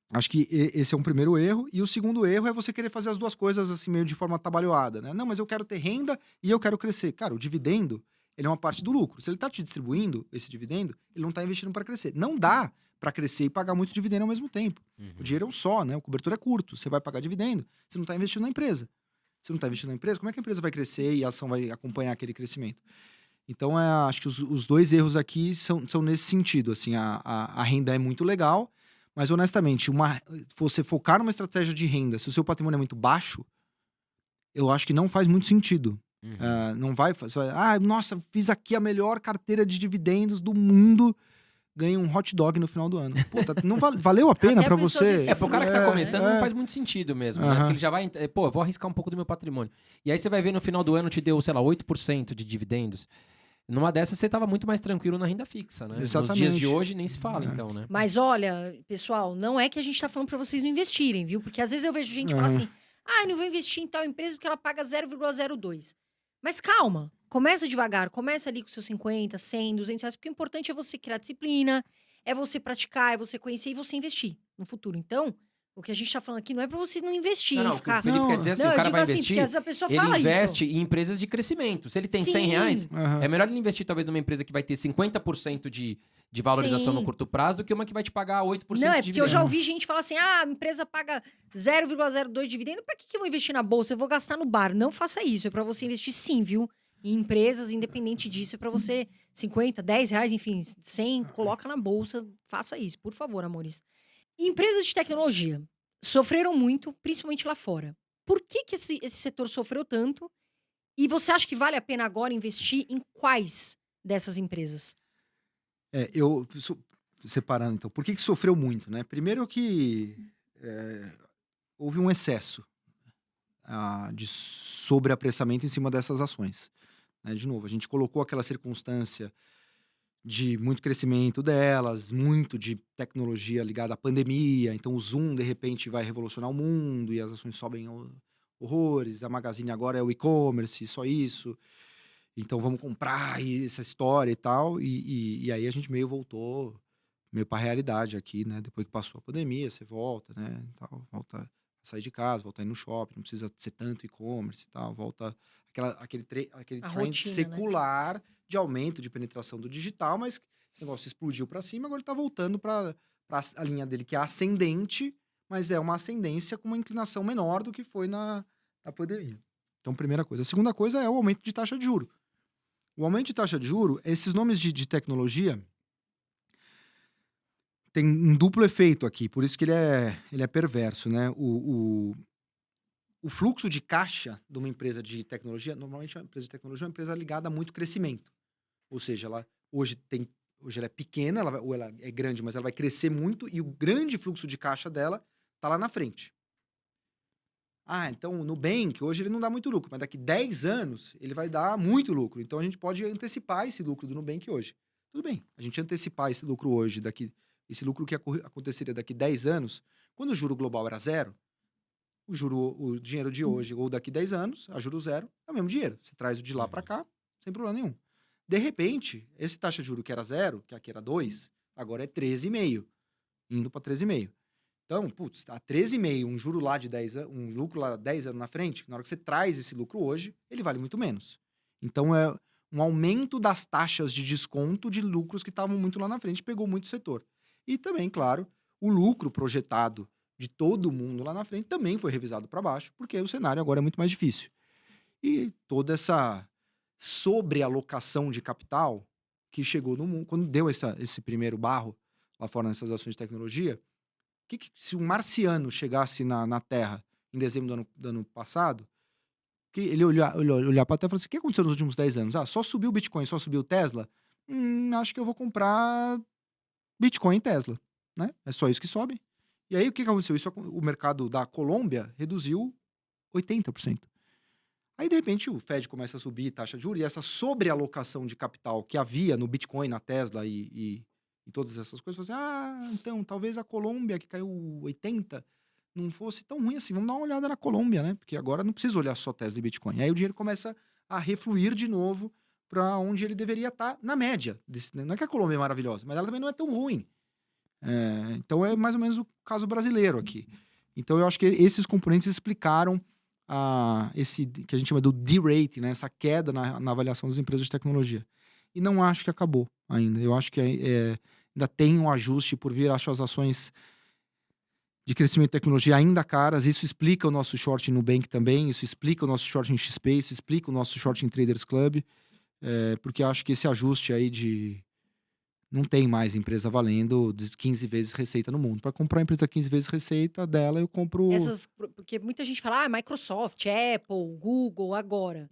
acho que esse é um primeiro erro. E o segundo erro é você querer fazer as duas coisas assim, meio de forma atabalhoada, né? Não, mas eu quero ter renda e eu quero crescer. Cara, o dividendo, ele é uma parte do lucro. Se ele está te distribuindo esse dividendo, ele não está investindo para crescer. Não dá para crescer e pagar muito dividendo ao mesmo tempo. O dinheiro é um só, né? O cobertor é curto. Você vai pagar dividendo, você não está investindo na empresa. Você não está investindo na empresa, como é que a empresa vai crescer e a ação vai acompanhar aquele crescimento? Então, acho que os dois erros aqui são nesse sentido. Assim, a renda é muito legal, mas, honestamente, você focar numa estratégia de renda, se o seu patrimônio é muito baixo, eu acho que não faz muito sentido. Não vai fazer... nossa, fiz aqui a melhor carteira de dividendos do mundo, ganha um hot dog no final do ano. Puta, não valeu a pena para você?
Pro cara que tá começando, não faz muito sentido mesmo, né? Porque ele já vai... eu vou arriscar um pouco do meu patrimônio. E aí você vai ver no final do ano, te deu, sei lá, 8% de dividendos. Numa dessas, você tava muito mais tranquilo na renda fixa, né?
Exatamente.
Nos dias de hoje, nem se fala, então, né?
Mas olha, pessoal, não é que a gente tá falando pra vocês não investirem, viu? Porque às vezes eu vejo gente falar assim, não vou investir em tal empresa porque ela paga 0,02. Mas calma, começa devagar, começa ali com seus 50, 100, 200 reais, porque o importante é você criar disciplina, é você praticar, é você conhecer e você investir no futuro. Então, o que a gente tá falando aqui não é pra você não investir,
Não,
ficar...
o Felipe quer dizer assim,
Não,
o cara vai
assim,
investir,
porque às vezes a pessoa
ele
fala
investe
isso.
em empresas de crescimento. Se ele tem
Sim.
100 reais, é melhor ele investir talvez numa empresa que vai ter 50% de de valorização
Sim.
no curto prazo do que uma que vai te pagar 8%
Não,
de
é porque
dividendo.
eu já ouvi gente falar assim: a empresa paga 0,02 de dividendo, pra que eu vou investir na bolsa? Eu vou gastar no bar. Não faça isso, é pra você investir sim, viu? Em empresas, independente disso, é pra você 50, 10 reais, enfim, 100, coloca na bolsa, faça isso, por favor, amores. Empresas de tecnologia sofreram muito, principalmente lá fora. Por que esse setor sofreu tanto? E você acha que vale a pena agora investir em quais dessas empresas?
Separando, então, por que sofreu muito, né? Primeiro que houve um excesso de sobreapressamento em cima dessas ações, né? De novo, a gente colocou aquela circunstância de muito crescimento delas, muito de tecnologia ligada à pandemia, então o Zoom, de repente, vai revolucionar o mundo e as ações sobem horrores, a Magazine agora é o e-commerce, só isso, então vamos comprar essa história e tal, e aí a gente meio voltou meio para a realidade aqui, né? Depois que passou a pandemia, você volta, né? Tal, volta a sair de casa, volta a ir no shopping, não precisa ser tanto e-commerce e tal, volta aquele
A
trend
rotina, né?
secular de aumento de penetração do digital, mas esse negócio explodiu para cima, agora ele tá voltando para a linha dele, que é ascendente, mas é uma ascendência com uma inclinação menor do que foi na pandemia. Então, primeira coisa. A segunda coisa é o aumento de taxa de juro. O aumento de taxa de juro, esses nomes de tecnologia tem um duplo efeito aqui, por isso que ele é perverso, né? O fluxo de caixa de uma empresa de tecnologia, normalmente uma empresa de tecnologia é uma empresa ligada a muito crescimento. Ou seja, ela hoje ela é pequena, ou ela é grande, mas ela vai crescer muito e o grande fluxo de caixa dela tá lá na frente. Então o Nubank, hoje ele não dá muito lucro, mas daqui 10 anos ele vai dar muito lucro. Então a gente pode antecipar esse lucro do Nubank hoje. Tudo bem, a gente antecipar esse lucro hoje, esse lucro que aconteceria daqui 10 anos, quando o juro global era zero, o dinheiro de hoje, ou daqui 10 anos, a juro zero, é o mesmo dinheiro. Você traz o de lá para cá, sem problema nenhum. De repente, esse taxa de juro que era zero, que aqui era 2, agora é 13,5, indo para 13,5. Então, putz, a 13,5, um juro lá de 10 anos, um lucro lá 10 anos na frente, na hora que você traz esse lucro hoje, ele vale muito menos. Então, é um aumento das taxas de desconto de lucros que estavam muito lá na frente, pegou muito o setor. E também, claro, o lucro projetado de todo mundo lá na frente também foi revisado para baixo, porque o cenário agora é muito mais difícil. E toda essa sobrealocação de capital que chegou no mundo, quando deu esse primeiro barro lá fora nessas ações de tecnologia, se um marciano chegasse na Terra em dezembro do ano passado, que ele olhar para a Terra e falar assim, o que aconteceu nos últimos 10 anos? Só subiu o Bitcoin, só subiu o Tesla? Acho que eu vou comprar Bitcoin e Tesla, né? É só isso que sobe. E aí, o que aconteceu? O mercado da Colômbia reduziu 80%. Aí, de repente, o Fed começa a subir taxa de juros e essa sobrealocação de capital que havia no Bitcoin, na Tesla e todas essas coisas, você então, talvez a Colômbia, que caiu 80%, não fosse tão ruim assim. Vamos dar uma olhada na Colômbia, né? Porque agora não precisa olhar só Tesla e Bitcoin. Aí o dinheiro começa a refluir de novo para onde ele deveria estar na média. Não é que a Colômbia é maravilhosa, mas ela também não é tão ruim. Então é mais ou menos o caso brasileiro aqui. Então eu acho que esses componentes explicaram esse que a gente chama do D-rating, né? Essa queda na avaliação das empresas de tecnologia. E não acho que acabou ainda. Eu acho que ainda tem um ajuste por vir. Acho as ações de crescimento de tecnologia ainda caras. Isso explica o nosso short em Nubank também. Isso explica o nosso short em XP. Isso explica o nosso short em Traders Club. Porque acho que esse ajuste aí não tem mais empresa valendo 15 vezes receita no mundo. Para comprar uma empresa 15 vezes receita dela, eu compro...
Porque muita gente fala, Microsoft, Apple, Google, agora.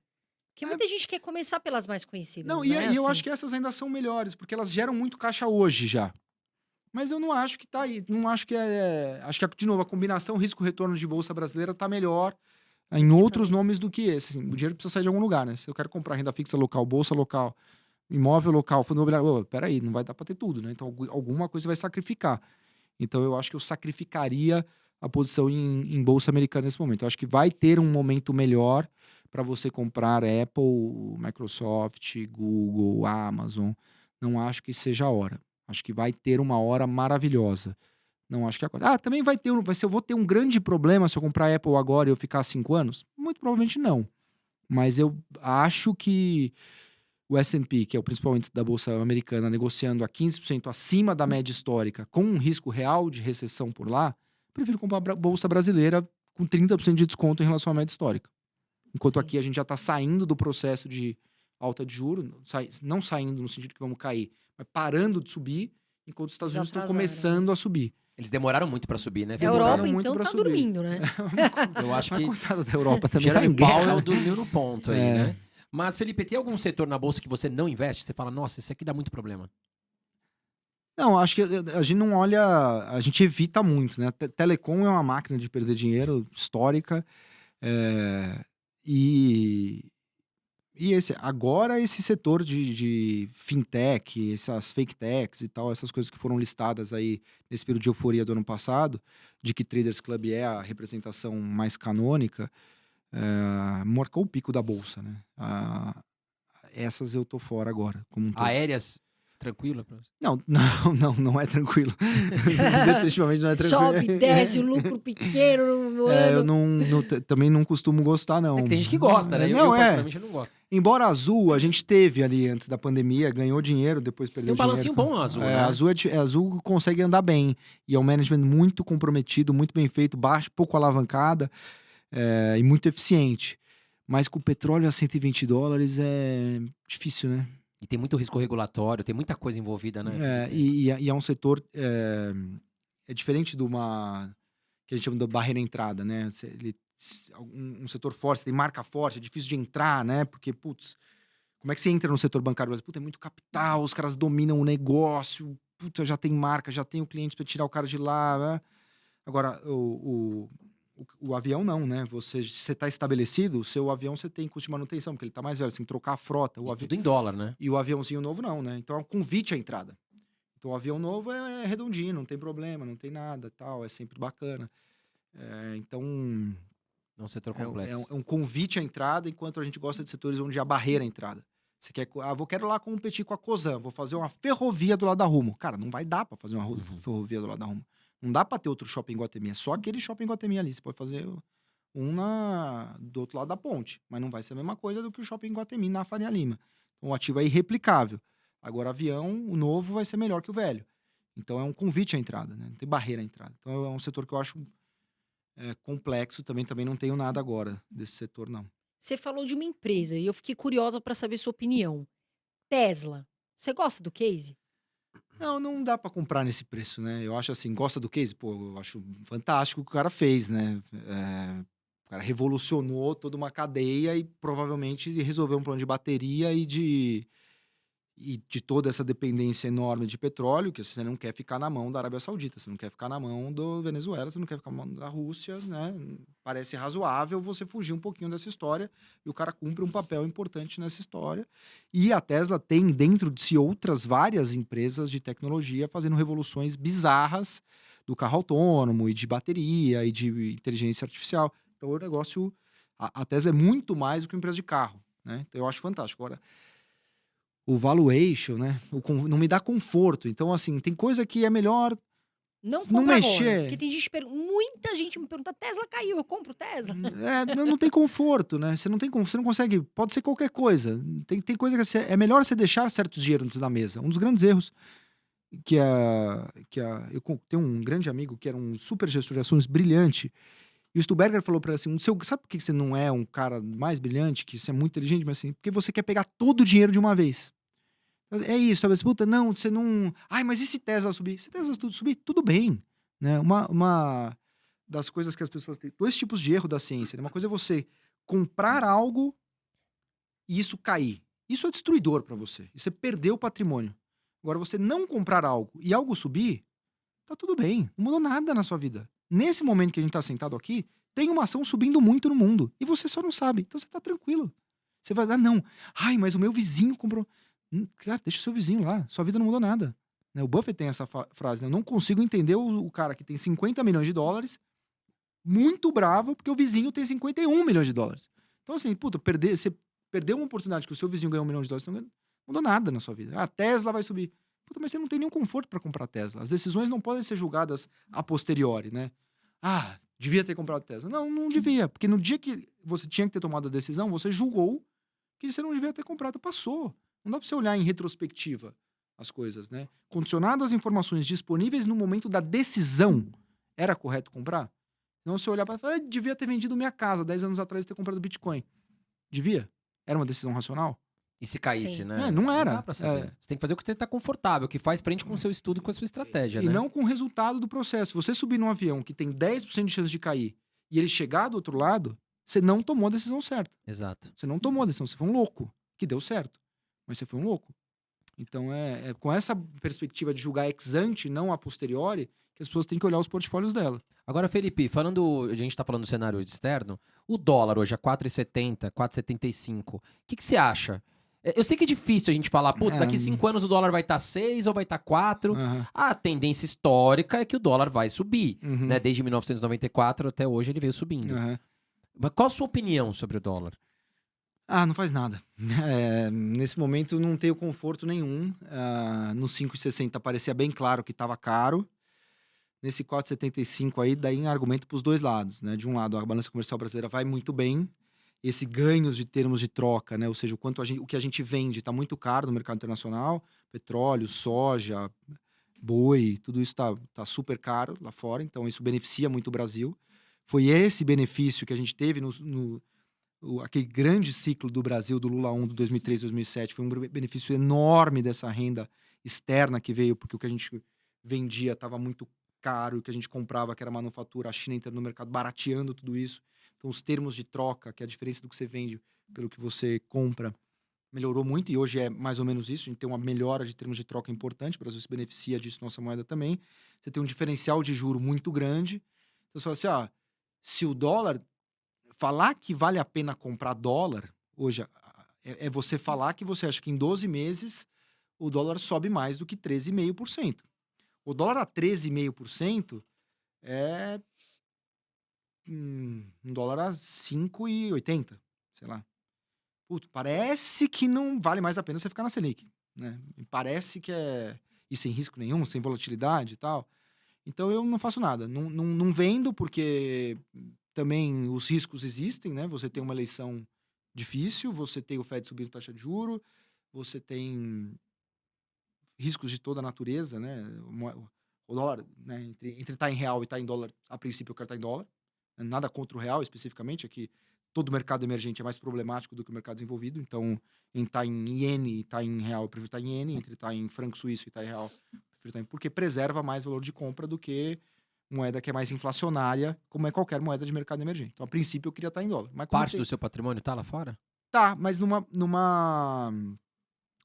Porque muita gente quer começar pelas mais conhecidas,
Não,
né?
e eu acho que essas ainda são melhores, porque elas geram muito caixa hoje já. Mas eu não acho que tá aí. Não acho que acho que, de novo, a combinação risco-retorno de bolsa brasileira tá melhor em outros nomes do que esse. Assim, o dinheiro precisa sair de algum lugar, né? Se eu quero comprar renda fixa local, bolsa local, imóvel local, fundo imobiliário, peraí, não vai dar para ter tudo, né? Então alguma coisa vai sacrificar. Então eu acho que eu sacrificaria a posição em bolsa americana nesse momento. Eu acho que vai ter um momento melhor para você comprar Apple, Microsoft, Google, Amazon. Não acho que seja a hora. Acho que vai ter uma hora maravilhosa. Não acho que agora. Também eu vou ter um grande problema se eu comprar Apple agora e eu ficar 5 anos? Muito provavelmente não. Mas eu acho que o S&P, que é o principal índice da Bolsa Americana, negociando a 15% acima da média histórica, com um risco real de recessão por lá, prefiro comprar a Bolsa Brasileira com 30% de desconto em relação à média histórica. Enquanto
Sim.
aqui a gente já está saindo do processo de alta de juros, não saindo no sentido que vamos cair, mas parando de subir, enquanto os Estados
Eles
Unidos estão
atrasaram,
começando a subir.
Eles demoraram muito pra subir, né?
A
Felipe?
Demoraram
Europa,
muito
então,
pra
tá
subir.
dormindo, né?
Eu acho
Mas
que
coitada da Europa também tá
Jeremy
em guerra.
Powell dormiu no ponto aí,
É.
né? Mas, Felipe, tem algum setor na bolsa que você não investe? Você fala, nossa, esse aqui dá muito problema.
Não, acho que a gente não olha, a gente evita muito, né? Telecom é uma máquina de perder dinheiro histórica, e agora esse setor de fintech, essas fake techs e tal, essas coisas que foram listadas aí nesse período de euforia do ano passado, de que Traders Club é a representação mais canônica, marcou o pico da bolsa, né? Essas eu tô fora agora, como um todo.
Aéreas, tranquila pra você?
Não é tranquilo. Definitivamente não é tranquilo.
Sobe, desce, o lucro pequeno no
Eu
ano.
também não costumo gostar, não.
É que tem gente que gosta, né?
Não,
eu particularmente, não gosto.
Embora a Azul, a gente teve ali antes da pandemia, ganhou dinheiro, depois perdeu
Tem um balancinho
dinheiro.
bom a Azul, né?
Azul consegue andar bem. E é um management muito comprometido, muito bem feito, baixo, pouco alavancada, e muito eficiente. Mas com o petróleo a $120 é difícil, né?
E tem muito risco regulatório, tem muita coisa envolvida, né?
E é um setor é diferente de uma que a gente chama de barreira entrada, né? Um setor forte, tem marca forte, é difícil de entrar, né? Porque, putz, como é que você entra no setor bancário? Puta, é muito capital, os caras dominam o negócio, puta, já tem marca, já tem o cliente para tirar o cara de lá, né? Agora, o avião não, né? Você está estabelecido, o seu avião você tem custo de manutenção, porque ele está mais velho, você tem que trocar a frota.
Tudo em dólar, né?
E o aviãozinho novo não, né? Então é um convite à entrada. Então o avião novo é redondinho, não tem problema, não tem nada, tal, é sempre bacana. Então
É um setor complexo.
é um convite à entrada, enquanto a gente gosta de setores onde há barreira à entrada. Você quer, quero lá competir com a Cosan, vou fazer uma ferrovia do lado da Rumo. Cara, não vai dar para fazer uma ferrovia do lado da Rumo. Não dá para ter outro shopping Guatemi, é só aquele shopping Guatemi ali. Você pode fazer um do outro lado da ponte, mas não vai ser a mesma coisa do que o shopping Guatemi na Faria Lima. Então o ativo é irreplicável. Agora, avião, o novo vai ser melhor que o velho. Então é um convite à entrada, né? Não tem barreira à entrada. Então é um setor que eu acho complexo, também não tenho nada agora desse setor, não.
Você falou de uma empresa e eu fiquei curiosa para saber sua opinião. Tesla. Você gosta do case?
Não dá para comprar nesse preço, né? Eu acho assim, gosta do case? Pô, eu acho fantástico o que o cara fez, né? O cara revolucionou toda uma cadeia e provavelmente resolveu um problema de bateria e de toda essa dependência enorme de petróleo, que você não quer ficar na mão da Arábia Saudita, você não quer ficar na mão do Venezuela, você não quer ficar na mão da Rússia, né? Parece razoável você fugir um pouquinho dessa história, e o cara cumpre um papel importante nessa história. E a Tesla tem dentro de si outras várias empresas de tecnologia fazendo revoluções bizarras do carro autônomo e de bateria e de inteligência artificial. Então o negócio, a Tesla é muito mais do que uma empresa de carro, né? Então eu acho fantástico. Agora, o valuation, né? Não me dá conforto. Então, assim, tem coisa que é melhor
Não compra
mexer.
agora. Porque tem gente muita gente me pergunta, Tesla caiu, eu compro Tesla?
Não tem conforto, né? Você não consegue, pode ser qualquer coisa. Tem coisa que é melhor você deixar certos dinheiros antes da mesa. Um dos grandes erros eu tenho um grande amigo que era um super gestor de ações brilhante. E o Stuberger falou para ele assim, sabe por que você não é um cara mais brilhante, que você é muito inteligente, mas assim, porque você quer pegar todo o dinheiro de uma vez. É isso, sabe? Puta, não, você não... Ai, mas e se Tesla subir? Se Tesla subir, tudo bem. Né? Uma das coisas que as pessoas têm... Dois tipos de erro da ciência. Né? Uma coisa é você comprar algo e isso cair. Isso é destruidor para você. E você perdeu o patrimônio. Agora, você não comprar algo e algo subir, tá tudo bem. Não mudou nada na sua vida. Nesse momento que a gente tá sentado aqui, tem uma ação subindo muito no mundo. E você só não sabe. Então você tá tranquilo. Você vai, não. Ai, mas o meu vizinho comprou... Cara, deixa o seu vizinho lá. Sua vida não mudou nada. Né? O Buffett tem essa frase, né? Eu não consigo entender o cara que tem 50 milhões de dólares muito bravo porque o vizinho tem 51 milhões de dólares. Então, assim, puta, você perdeu uma oportunidade que o seu vizinho ganhou $1 milhão, então não mudou nada na sua vida. A Tesla vai subir. Puta, mas você não tem nenhum conforto para comprar Tesla. As decisões não podem ser julgadas a posteriori, né? Devia ter comprado Tesla. Não devia. Porque no dia que você tinha que ter tomado a decisão, você julgou que você não devia ter comprado. Passou. Não dá para você olhar em retrospectiva as coisas, né? Condicionado às informações disponíveis no momento da decisão, era correto comprar? Não você olhar para falar, devia ter vendido minha casa 10 anos atrás e ter comprado Bitcoin. Devia? Era uma decisão racional?
E se caísse,
Sim.
né?
Não era.
Não dá pra saber. Você tem que fazer o que você tá confortável, que faz frente com o seu estudo e com a sua estratégia,
E
né?
não com o resultado do processo. Você subir num avião que tem 10% de chance de cair e ele chegar do outro lado, você não tomou a decisão certa.
Exato.
Você não tomou a decisão, você foi um louco, que deu certo. Mas você foi um louco. Então, é com essa perspectiva de julgar ex ante, não a posteriori, que as pessoas têm que olhar os portfólios dela.
Agora, Felipe, a gente tá falando do cenário externo, o dólar hoje a 4,70, 4,75, o que você acha? Eu sei que é difícil a gente falar, putz, daqui 5 anos o dólar vai estar 6 ou vai estar 4.
Aham.
A tendência histórica é que o dólar vai subir,
Uhum.
né? Desde 1994 até hoje ele veio subindo.
Aham.
Mas qual a sua opinião sobre o dólar?
Não faz nada. Nesse momento não tenho conforto nenhum. No 5,60 parecia bem claro que estava caro. Nesse 4,75 aí, daí argumento para os dois lados, né? De um lado, a balança comercial brasileira vai muito bem. Esse ganhos de termos de troca, né? Ou seja, o que a gente vende está muito caro no mercado internacional. Petróleo, soja, boi, tudo isso tá super caro lá fora. Então, isso beneficia muito o Brasil. Foi esse benefício que a gente teve aquele grande ciclo do Brasil, do Lula 1, de 2003, 2007. Foi um benefício enorme dessa renda externa que veio, porque o que a gente vendia estava muito caro, e o que a gente comprava, que era manufatura, a China entrando no mercado, barateando tudo isso. Então, os termos de troca, que é a diferença do que você vende pelo que você compra, melhorou muito, e hoje é mais ou menos isso. A gente tem uma melhora de termos de troca importante, o Brasil se beneficia disso, nossa moeda também. Você tem um diferencial de juro muito grande. Então, você fala assim, se o dólar... Falar que vale a pena comprar dólar, hoje, é você falar que você acha que em 12 meses o dólar sobe mais do que 13,5%. O dólar a 13,5% é um dólar a 5,80, sei lá. Puto, parece que não vale mais a pena você ficar na Selic, né? Parece que e sem risco nenhum, sem volatilidade e tal. Então eu não faço nada. Não vendo, porque também os riscos existem, né? Você tem uma eleição difícil, você tem o Fed subindo taxa de juro, você tem riscos de toda a natureza, né? O dólar, né? Entre estar em real e estar em dólar, a princípio eu quero estar em dólar. Nada contra o real especificamente, é que todo mercado emergente é mais problemático do que o mercado desenvolvido. Então, em estar em iene e estar em real, eu prefiro estar em iene. Entre estar em franco suíço e estar em real, eu prefiro estar em... Porque preserva mais valor de compra do que moeda que é mais inflacionária, como é qualquer moeda de mercado emergente. Então, a princípio, eu queria estar em dólar. Mas
Parte do seu patrimônio tá lá fora?
Tá, mas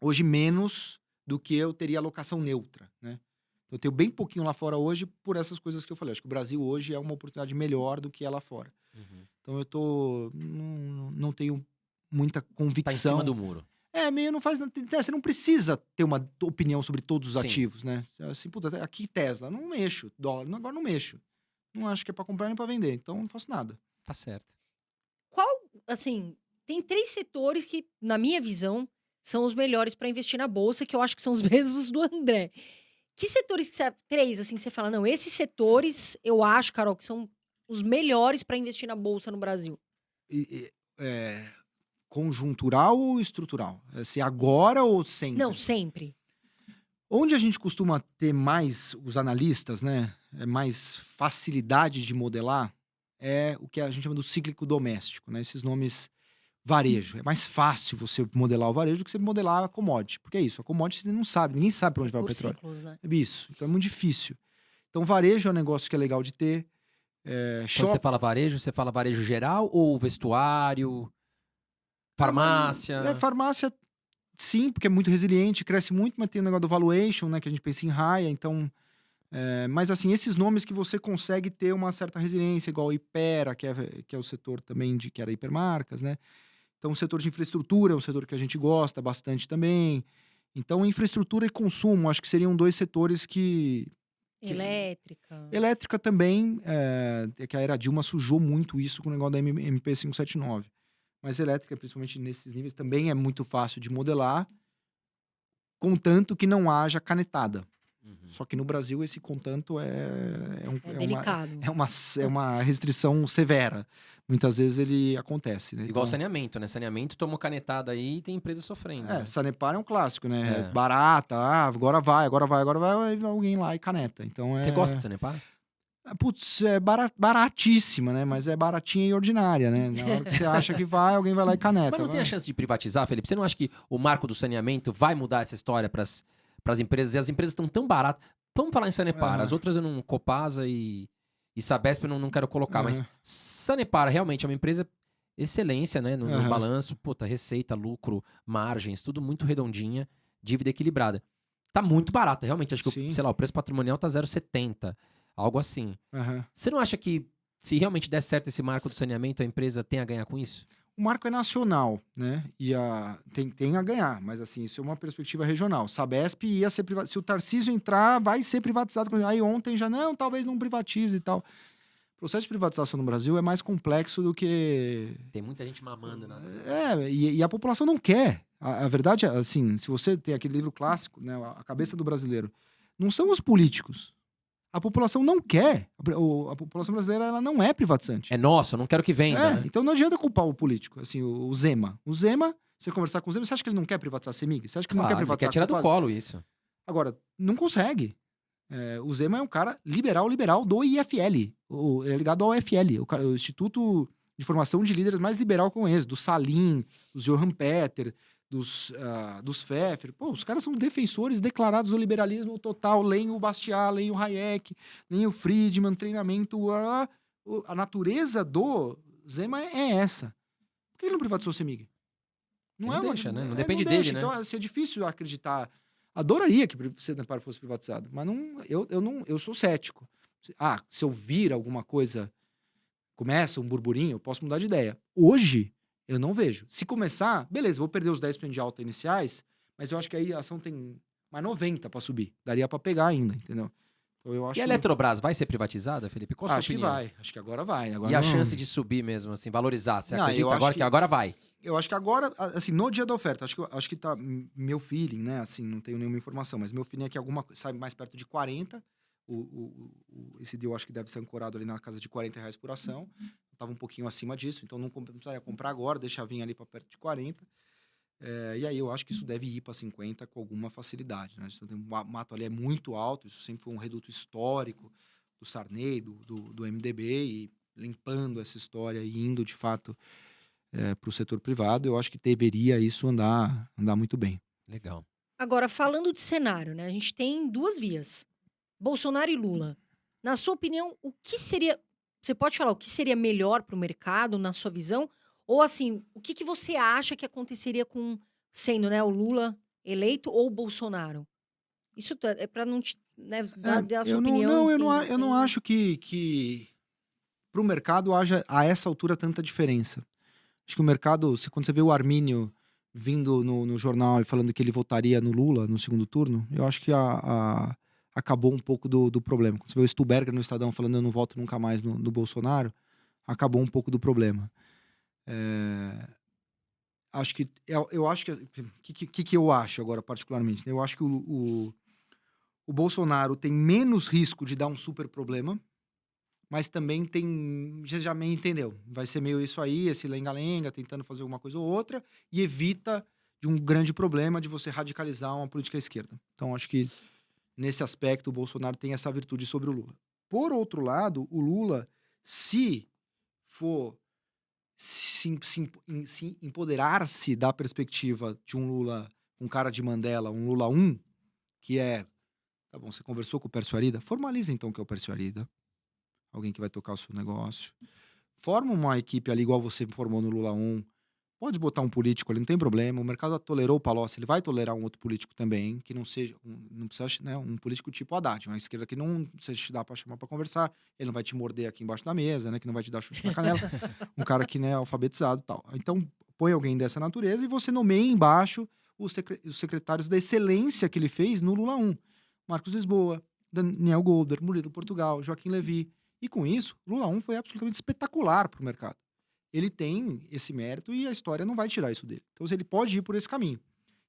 hoje menos do que eu teria alocação neutra, né? Eu tenho bem pouquinho lá fora hoje por essas coisas que eu falei. Acho que o Brasil hoje é uma oportunidade melhor do que é lá fora.
Uhum.
Então não tenho muita convicção.
Tá em cima do muro.
Meio não faz... Você não precisa ter uma opinião sobre todos os
Sim.
ativos, né? Assim, puta, aqui Tesla, não mexo. Dólar, agora não mexo. Não acho que é pra comprar nem pra vender. Então não faço nada.
Tá certo.
Assim, tem 3 setores que, na minha visão, são os melhores para investir na bolsa, que eu acho que são os mesmos do André. Que setores que você... 3, assim, que você fala, não, esses setores, eu acho, Carol, que são os melhores para investir na bolsa no Brasil.
Conjuntural ou estrutural? Se agora ou sempre?
Não, sempre.
Onde a gente costuma ter mais, os analistas, né? Mais facilidade de modelar, é o que a gente chama do cíclico doméstico, né? Esses nomes varejo. É mais fácil você modelar o varejo do que você modelar a commodity. Porque é isso, a commodity você não sabe, ninguém sabe para onde vai o petróleo.
Ciclos, né?
É isso, então é muito difícil. Então varejo é um negócio que é legal de ter.
Quando você fala varejo geral ou vestuário, farmácia?
Farmácia, sim, porque é muito resiliente, cresce muito, mas tem o negócio do valuation, né? Que a gente pensa em raia, então... mas assim, esses nomes que você consegue ter uma certa resiliência, igual a Hypera, que é o setor também que era hipermarcas, né? Então o setor de infraestrutura é um setor que a gente gosta bastante também. Então infraestrutura e consumo, acho que seriam 2 setores que...
Elétrica.
Elétrica também, que a era Dilma sujou muito isso com o negócio da MP 579. Mas elétrica, principalmente nesses níveis, também é muito fácil de modelar, contanto que não haja canetada.
Uhum.
Só que no Brasil esse contanto
É delicado.
é uma restrição severa. muitas vezes ele acontece, né?
Igual
Então,
saneamento, né? Saneamento tomou canetada aí e tem empresa sofrendo. né?
Sanepar é um clássico, né?
É.
Barata, agora vai alguém lá e caneta. Então
Você gosta de Sanepar?
Putz, é baratíssima, né? Mas é baratinha e ordinária, né? Na hora que você acha que vai, alguém vai lá e caneta.
Mas não tem a chance de privatizar, Felipe? Você não acha que o marco do saneamento vai mudar essa história para as empresas? E as empresas estão tão baratas. Vamos falar em Sanepar. As outras eu não... Copasa e Sabesp eu não quero colocar. Mas Sanepar realmente é uma empresa excelência, né? No balanço. Puta, receita, lucro, margens, tudo muito redondinha. Dívida equilibrada. Tá muito barata, realmente. Acho que, sei lá, o preço patrimonial tá 0,70. Algo assim. Você não acha que, se realmente der certo esse marco do saneamento, a empresa tem a ganhar com isso?
O marco é nacional, né? E tem a ganhar, mas assim, isso é uma perspectiva regional. Sabesp ia ser privatizado. Se o Tarcísio entrar, vai ser privatizado. Aí ontem já, não, talvez não privatize e tal. O processo de privatização no Brasil é mais complexo do que...
Tem muita gente mamando, né?
E a população não quer. A verdade é, assim, se você tem aquele livro clássico, né, A Cabeça do Brasileiro, não são os políticos. A população não quer. A população brasileira ela não é privatizante.
É nosso, eu não quero que venda. Né?
Então não adianta culpar o político. Assim, o Zema. O Zema, você conversar com o Zema, você acha que ele não quer privatizar a CEMIG? Você acha que ele não quer privatizar
ele quer tirar do colo isso.
Agora, não consegue. O Zema é um cara liberal do IFL. Ele é ligado ao IFL, o Instituto de Formação de Líderes mais liberal que eu conheço. Do Salim, do Johan Peter, dos Pfeffer. Pô, os caras são defensores declarados do liberalismo total. Leem o Bastiat, leem o Hayek, leem o Friedman, treinamento. A natureza do Zema é essa. Por que ele não privatizou o CEMIG?
Não deixa, né? Não depende dele, né?
Então, assim, é difícil acreditar. Adoraria que o Sanepar fosse privatizado, mas eu sou cético. Se eu vir alguma coisa, começa um burburinho, eu posso mudar de ideia. Hoje, eu não vejo. Se começar, beleza, vou perder os 10% de alta iniciais, mas eu acho que aí a ação tem mais 90 para subir. Daria para pegar ainda, entendeu? Então, eu acho...
E a Eletrobras vai ser privatizada, Felipe? Qual a sua opinião?
Acho que agora vai. Agora
e a chance de subir mesmo, assim, valorizar? Você acredita
agora
que agora vai?
Eu acho que agora, assim, no dia da oferta, acho que tá meu feeling, né? Assim, não tenho nenhuma informação, mas meu feeling é que sai mais perto de 40. Esse deal acho que deve ser ancorado ali na casa de R$40 por ação. Estava um pouquinho acima disso, então não precisaria comprar agora, deixar vir ali para perto de 40. E aí eu acho que isso deve ir para 50 com alguma facilidade, né? O mato ali é muito alto, isso sempre foi um reduto histórico do Sarney, do MDB, e limpando essa história e indo, de fato... para o setor privado, eu acho que deveria isso andar muito bem.
Legal.
Agora, falando de cenário, né? A gente tem duas vias. Bolsonaro e Lula. Na sua opinião, o que seria... Você pode falar o que seria melhor para o mercado, na sua visão? Ou, assim, o que você acha que aconteceria sendo, né, o Lula eleito ou o Bolsonaro? Isso é para não dar a sua opinião.
Eu não acho que para o mercado haja, a essa altura, tanta diferença. Acho que o mercado, quando você vê o Armínio vindo no jornal e falando que ele votaria no Lula no segundo turno, eu acho que acabou um pouco do problema. Quando você vê o Stuberger no Estadão falando eu não voto nunca mais no Bolsonaro, acabou um pouco do problema. Eu acho que eu acho agora particularmente? Eu acho que o Bolsonaro tem menos risco de dar um super problema, mas também tem... Já me entendeu. Vai ser meio isso aí, esse lenga-lenga, tentando fazer uma coisa ou outra, e evita de um grande problema de você radicalizar uma política à esquerda. Então, acho que, nesse aspecto, o Bolsonaro tem essa virtude sobre o Lula. Por outro lado, o Lula, se for se empoderar-se da perspectiva de um Lula com cara de Mandela, um Lula 1, que é... Tá bom, você conversou com o Pércio Arida? Formaliza, então, que é o Pércio Arida. Alguém que vai tocar o seu negócio. Forma uma equipe ali igual você formou no Lula 1. Pode botar um político ali, não tem problema. O mercado tolerou o Palocci, ele vai tolerar um outro político também, que não seja, não precisa, né, um político tipo Haddad, uma esquerda que não você te dá para chamar para conversar, ele não vai te morder aqui embaixo da mesa, né, que não vai te dar chute na canela. Um cara que, né, é alfabetizado e tal. Então, põe alguém dessa natureza e você nomeia embaixo os secretários da excelência que ele fez no Lula 1. Marcos Lisboa, Daniel Golder, Murilo Portugal, Joaquim Levy. E com isso, Lula 1 foi absolutamente espetacular para o mercado. Ele tem esse mérito e a história não vai tirar isso dele. Então, ele pode ir por esse caminho.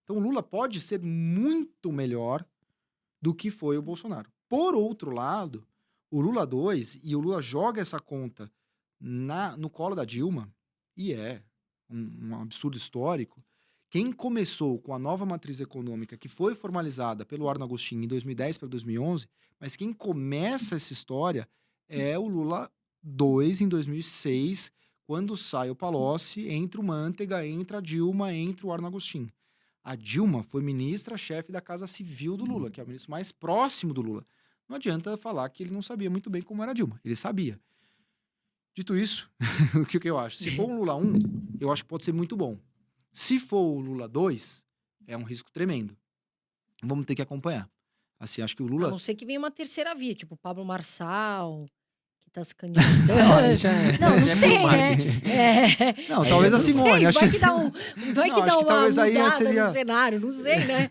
Então, o Lula pode ser muito melhor do que foi o Bolsonaro. Por outro lado, o Lula 2, e o Lula joga essa conta no colo da Dilma, e um absurdo histórico, quem começou com a nova matriz econômica, que foi formalizada pelo Arno Agostinho em 2010 para 2011, mas quem começa essa história é o Lula II em 2006, quando sai o Palocci, entra o Manteiga, entra a Dilma, entra o Arno Agostinho. A Dilma foi ministra-chefe da Casa Civil do Lula, que é o ministro mais próximo do Lula. Não adianta falar que ele não sabia muito bem como era a Dilma. Ele sabia. Dito isso, o que eu acho? Se for um Lula 1, eu acho que pode ser muito bom. Se for o Lula 2, é um risco tremendo. Vamos ter que acompanhar. Assim, acho que o
A
Lula...
não ser que venha uma terceira via, tipo o Pablo Marçal, que tá se
Olha,
candidatando.
já é-
Não, não
já é
sei,
por
né?
marketing.
É.
Não, talvez a
Não
Simone.
sei,
Acho
vai
que...
que dá, vai
Não,
que
acho
dá
que
uma
talvez aí
mudada
seria-
no cenário, não sei, né?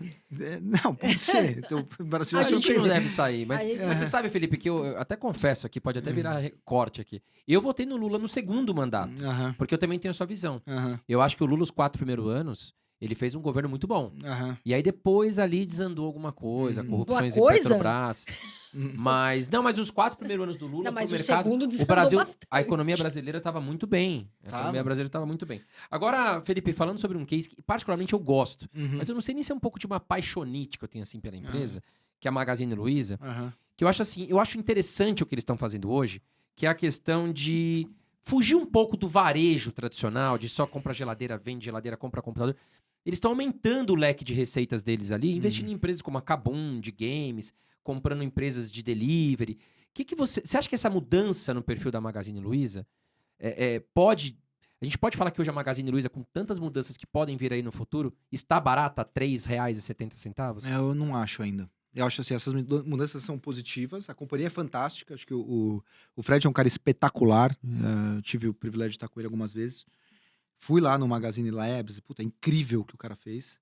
Não, pode ser. Então, o Brasil
A
vai
gente não
surpreender.
deve sair, mas,
A gente-
mas você sabe, Felipe, que eu até confesso aqui, pode até virar corte aqui. Eu votei no Lula no segundo mandato,
Aham,
porque eu também tenho a sua visão.
aham,
Eu acho que o Lula, os 4 primeiros anos, ele fez um governo muito bom.
aham.
E aí depois ali desandou alguma coisa, corrupções em
Uma coisa?
Petrobras. Mas os 4 primeiros anos do Lula,
Não, mas
pro
o
mercado,
segundo
o
desandou
Brasil,
bastante.
a economia brasileira estava muito bem. A
Tava.
economia brasileira estava muito bem. Agora, Felipe, falando sobre um case que particularmente eu gosto,
Uhum,
mas eu não sei nem se é um pouco de uma paixonite que eu tenho assim pela empresa, que é a Magazine Luiza,
aham.
que eu acho assim, eu acho interessante o que eles estão fazendo hoje, que é a questão de fugir um pouco do varejo tradicional, de só compra geladeira, vende geladeira, compra computador. Eles estão aumentando o leque de receitas deles ali, investindo em empresas como a Kabum, de games, comprando empresas de delivery. Que você acha que essa mudança no perfil da Magazine Luiza pode... A gente pode falar que hoje a Magazine Luiza, com tantas mudanças que podem vir aí no futuro, está barata a R$ 3,70?
Eu não acho ainda. Eu acho assim, essas mudanças são positivas. A companhia é fantástica. Acho que o Fred é um cara espetacular. Tive o privilégio de estar com ele algumas vezes. Fui lá no Magazine Labs. Puta, é incrível o que o cara fez.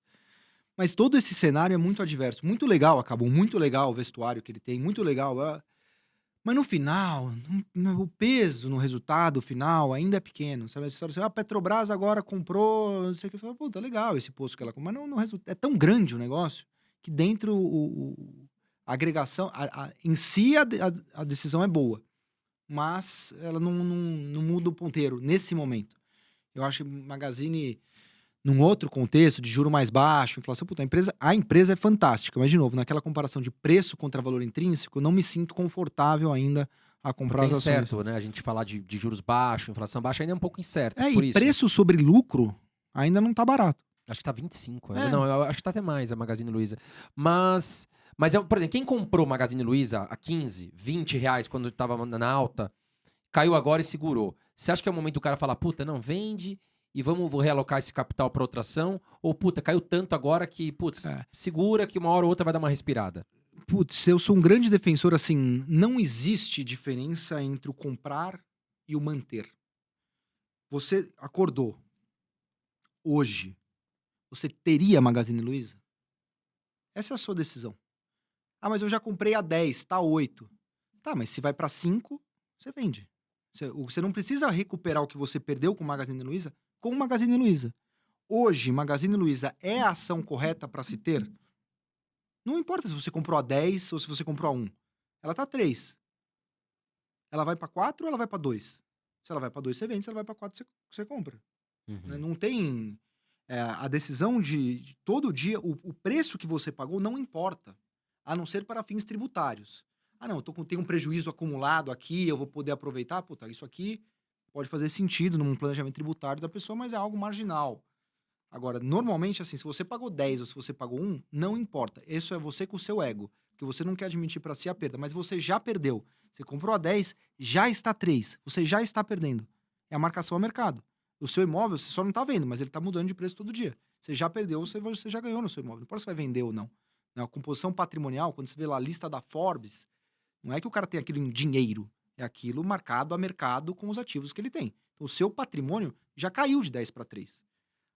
Mas todo esse cenário é muito adverso. Muito legal, acabou. Muito legal o vestuário que ele tem. Muito legal. Mas no final, o peso no resultado final ainda é pequeno. Sabe? A história assim, a Petrobras agora comprou... Não sei o que. Fala, puta, legal esse posto que ela comprou. Mas no resultado... É tão grande o negócio que dentro a agregação... em si, a decisão é boa. Mas ela não muda o ponteiro nesse momento. Eu acho que Magazine, num outro contexto, de juro mais baixo, inflação, puta, a empresa é fantástica. Mas, de novo, naquela comparação de preço contra valor intrínseco, eu não me sinto confortável ainda a comprar
Porque é
as ações.
incerto, né? A gente falar de juros baixos, inflação baixa, ainda é um pouco incerto. Por
E
isso.
preço sobre lucro ainda não tá barato.
Acho que tá 25.
É.
Não, eu acho que tá até mais a Magazine Luiza. Mas por exemplo, quem comprou Magazine Luiza a 15, 20 reais quando tava na alta, caiu agora e segurou. Você acha que é o momento do cara falar, puta, não, vende e vou realocar esse capital para outra ação? Ou, puta, caiu tanto agora que, putz, segura que uma hora ou outra vai dar uma respirada?
Putz, eu sou um grande defensor, assim, não existe diferença entre o comprar e o manter. Você acordou hoje, você teria Magazine Luiza? Essa é a sua decisão. Ah, mas eu já comprei a 10, tá 8. Tá, mas se vai para 5, você vende. Você não precisa recuperar o que você perdeu com Magazine Luiza com Magazine Luiza. Hoje, Magazine Luiza é a ação correta para se ter? Não importa se você comprou a 10 ou se você comprou a 1. Ela tá 3. Ela vai para 4 ou ela vai para 2? Se ela vai para 2, você vende. Se ela vai para 4, você compra.
Uhum.
Não tem... a decisão de todo dia, o preço que você pagou não importa, a não ser para fins tributários. Ah, não, tenho um prejuízo acumulado aqui, eu vou poder aproveitar. Puta, isso aqui pode fazer sentido num planejamento tributário da pessoa, mas é algo marginal. Agora, normalmente, assim, se você pagou 10 ou se você pagou 1, não importa. Isso é você com o seu ego, porque você não quer admitir para si a perda, mas você já perdeu. Você comprou a 10, já está 3, você já está perdendo. É a marcação a mercado. O seu imóvel, você só não está vendo, mas ele está mudando de preço todo dia. Você já perdeu, você já ganhou no seu imóvel. Não importa se vai vender ou não. A composição patrimonial, quando você vê lá a lista da Forbes, não é que o cara tem aquilo em dinheiro, é aquilo marcado a mercado com os ativos que ele tem. Então, o seu patrimônio já caiu de 10 para 3.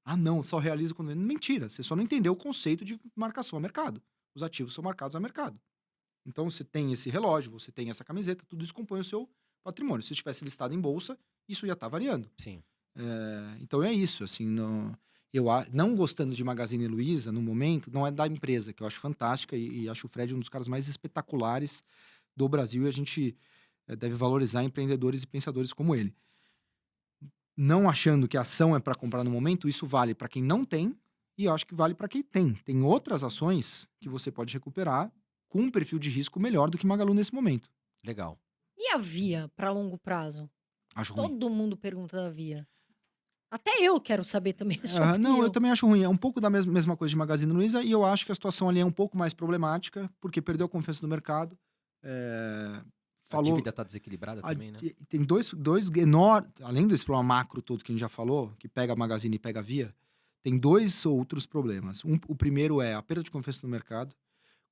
Ah, não, só realiza quando... Mentira, você só não entendeu o conceito de marcação a mercado. Os ativos são marcados a mercado. Então, você tem esse relógio, você tem essa camiseta, tudo isso compõe o seu patrimônio. Se estivesse listado em bolsa, isso ia estar variando.
Sim.
Então, é isso, assim... não gostando de Magazine Luiza, no momento, não é da empresa, que eu acho fantástica e acho o Fred um dos caras mais espetaculares do Brasil e a gente deve valorizar empreendedores e pensadores como ele. não achando que a ação é para comprar no momento, isso vale para quem não tem e eu acho que vale para quem tem. Tem outras ações que você pode recuperar com um perfil de risco melhor do que Magalu nesse momento.
Legal.
E a Via para longo prazo?
Acho ruim.
Todo mundo pergunta da Via. Até eu quero saber também a sua
Não,
opinião.
eu também acho ruim. É um pouco da mesma coisa de Magazine Luiza e eu acho que a situação ali é um pouco mais problemática porque perdeu a confiança do mercado.
A dívida tá desequilibrada também, né?
Tem dois enormes, além desse problema macro todo que a gente já falou, que pega a Magazine e pega a Via, tem dois outros problemas. O primeiro é a perda de confiança no mercado.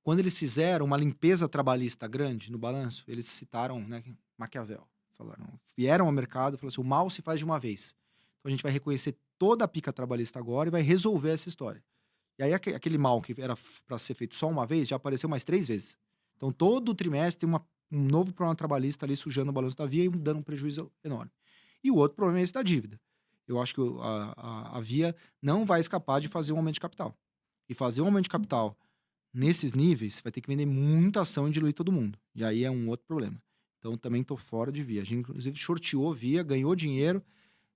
Quando eles fizeram uma limpeza trabalhista grande no balanço, eles citaram, né, Maquiavel. Vieram ao mercado e falaram assim, o mal se faz de uma vez. Então a gente vai reconhecer toda a pica trabalhista agora e vai resolver essa história. E aí aquele mal que era para ser feito só uma vez, já apareceu mais 3 vezes. Então todo trimestre tem um novo problema trabalhista ali sujando o balanço da Via e dando um prejuízo enorme. E o outro problema é esse da dívida. Eu acho que a Via não vai escapar de fazer um aumento de capital. E fazer um aumento de capital nesses níveis, vai ter que vender muita ação e diluir todo mundo. E aí é um outro problema. Então também tô fora de Via. A gente inclusive shorteou Via, ganhou dinheiro.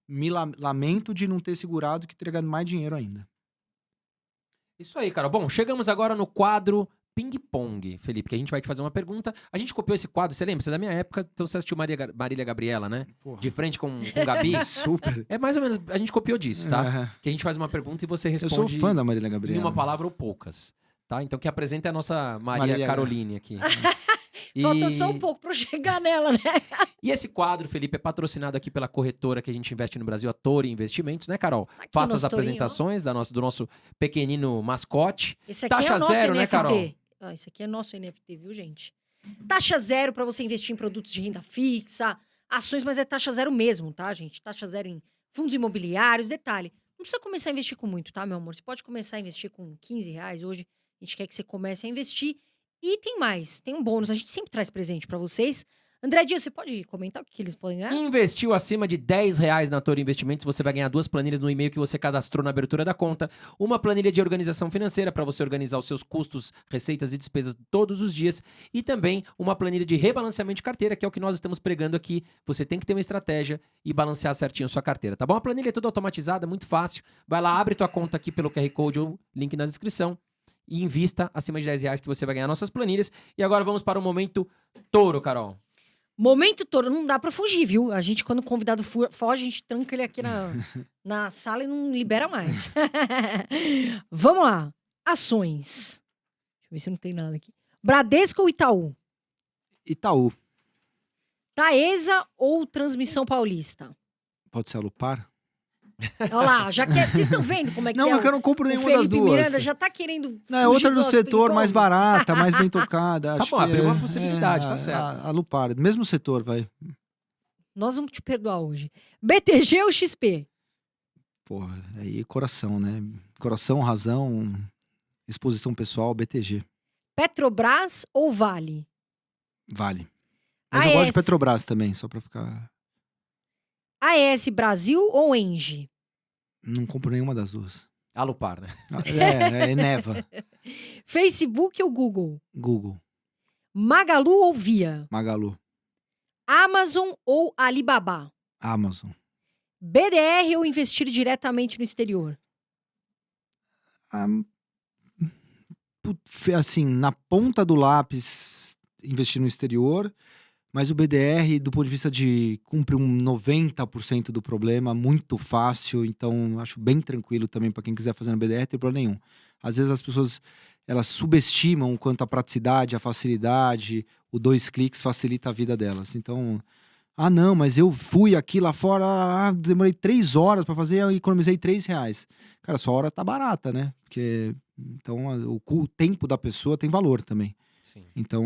Me lamento de não ter segurado, que teria ganhado mais dinheiro ainda.
Isso aí, cara. Bom, chegamos agora no quadro Ping Pong, Felipe, que a gente vai te fazer uma pergunta. A gente copiou esse quadro, você lembra? Você é da minha época, então você assistiu Marília Gabriela, né?
Porra.
De frente com Gabi.
Super.
É mais ou menos, a gente copiou disso, tá?
É.
Que a gente faz uma pergunta e você responde
Eu sou fã da Marília
em
Gabriela.
uma palavra ou poucas, tá? Então quem apresenta é a nossa Maria
Marília
Caroline aqui.
Faltou só um pouco pra eu chegar nela, né?
E esse quadro, Felipe, é patrocinado aqui pela corretora que a gente investe no Brasil, a Tori Investimentos, né, Carol?
Aqui
Faça as
nosso tourinho,
apresentações do nosso pequenino mascote.
Esse aqui
Taxa
é o nosso
zero,
NFT.
né, Carol?
Esse aqui é nosso NFT, viu, gente? Taxa zero pra você investir em produtos de renda fixa, ações, mas é taxa zero mesmo, tá, gente? Taxa zero em fundos imobiliários, detalhe. Não precisa começar a investir com muito, tá, meu amor? Você pode começar a investir com R$15. Hoje a gente quer que você comece a investir. E tem mais, tem um bônus. A gente sempre traz presente pra vocês. André Dias, você pode comentar o que eles podem ganhar?
Investiu acima de R$10 na Tori Investimentos, você vai ganhar 2 planilhas no e-mail que você cadastrou na abertura da conta. Uma planilha de organização financeira para você organizar os seus custos, receitas e despesas todos os dias. E também uma planilha de rebalanceamento de carteira, que é o que nós estamos pregando aqui. Você tem que ter uma estratégia e balancear certinho a sua carteira, tá bom? A planilha é toda automatizada, muito fácil. Vai lá, abre tua conta aqui pelo QR Code ou link na descrição. E invista acima de R$10 que você vai ganhar nossas planilhas. E agora vamos para o momento touro, Carol.
Momento todo, não dá pra fugir, viu? A gente, quando o convidado foge, a gente tranca ele aqui na sala e não libera mais. Vamos lá. Ações. Deixa eu ver se não tem nada aqui. Bradesco ou Itaú?
Itaú.
Taesa ou Transmissão Paulista?
Pode ser a Lupar?
Olha lá, já que vocês estão vendo como é que
Não,
é
é que eu não compro
o
nenhuma das
Felipe
duas.
Miranda já tá querendo
Não, é outra do
fugir
setor,
ping-pong.
mais barata, mais bem tocada.
Tá
acho
bom,
que
abriu uma possibilidade, tá certo.
A Lupar, mesmo setor, vai.
Nós vamos te perdoar hoje. BTG ou XP?
Porra, aí coração, né? Coração, razão, exposição pessoal, BTG.
Petrobras ou Vale?
Vale. Mas eu gosto de
AES.
Petrobras também, só pra ficar...
AES Brasil ou Engie?
Não compro nenhuma das duas.
Alupar, né?
É Neva.
Facebook ou Google?
Google,
Magalu ou Via?
Magalu,
Amazon ou Alibaba?
Amazon.
BDR ou investir diretamente no exterior?
Ah, assim, na ponta do lápis, investir no exterior, mas o BDR, do ponto de vista de cumprir 90% do problema, muito fácil, então acho bem tranquilo também para quem quiser fazer no BDR, não tem problema nenhum. Às vezes as pessoas, elas subestimam o quanto a praticidade, a facilidade, o 2 cliques facilita a vida delas. Então, não, mas eu fui aqui lá fora, demorei 3 horas para fazer, eu economizei R$3. Cara, sua hora tá barata, né? Porque, então, o tempo da pessoa tem valor também.
Sim.
Então,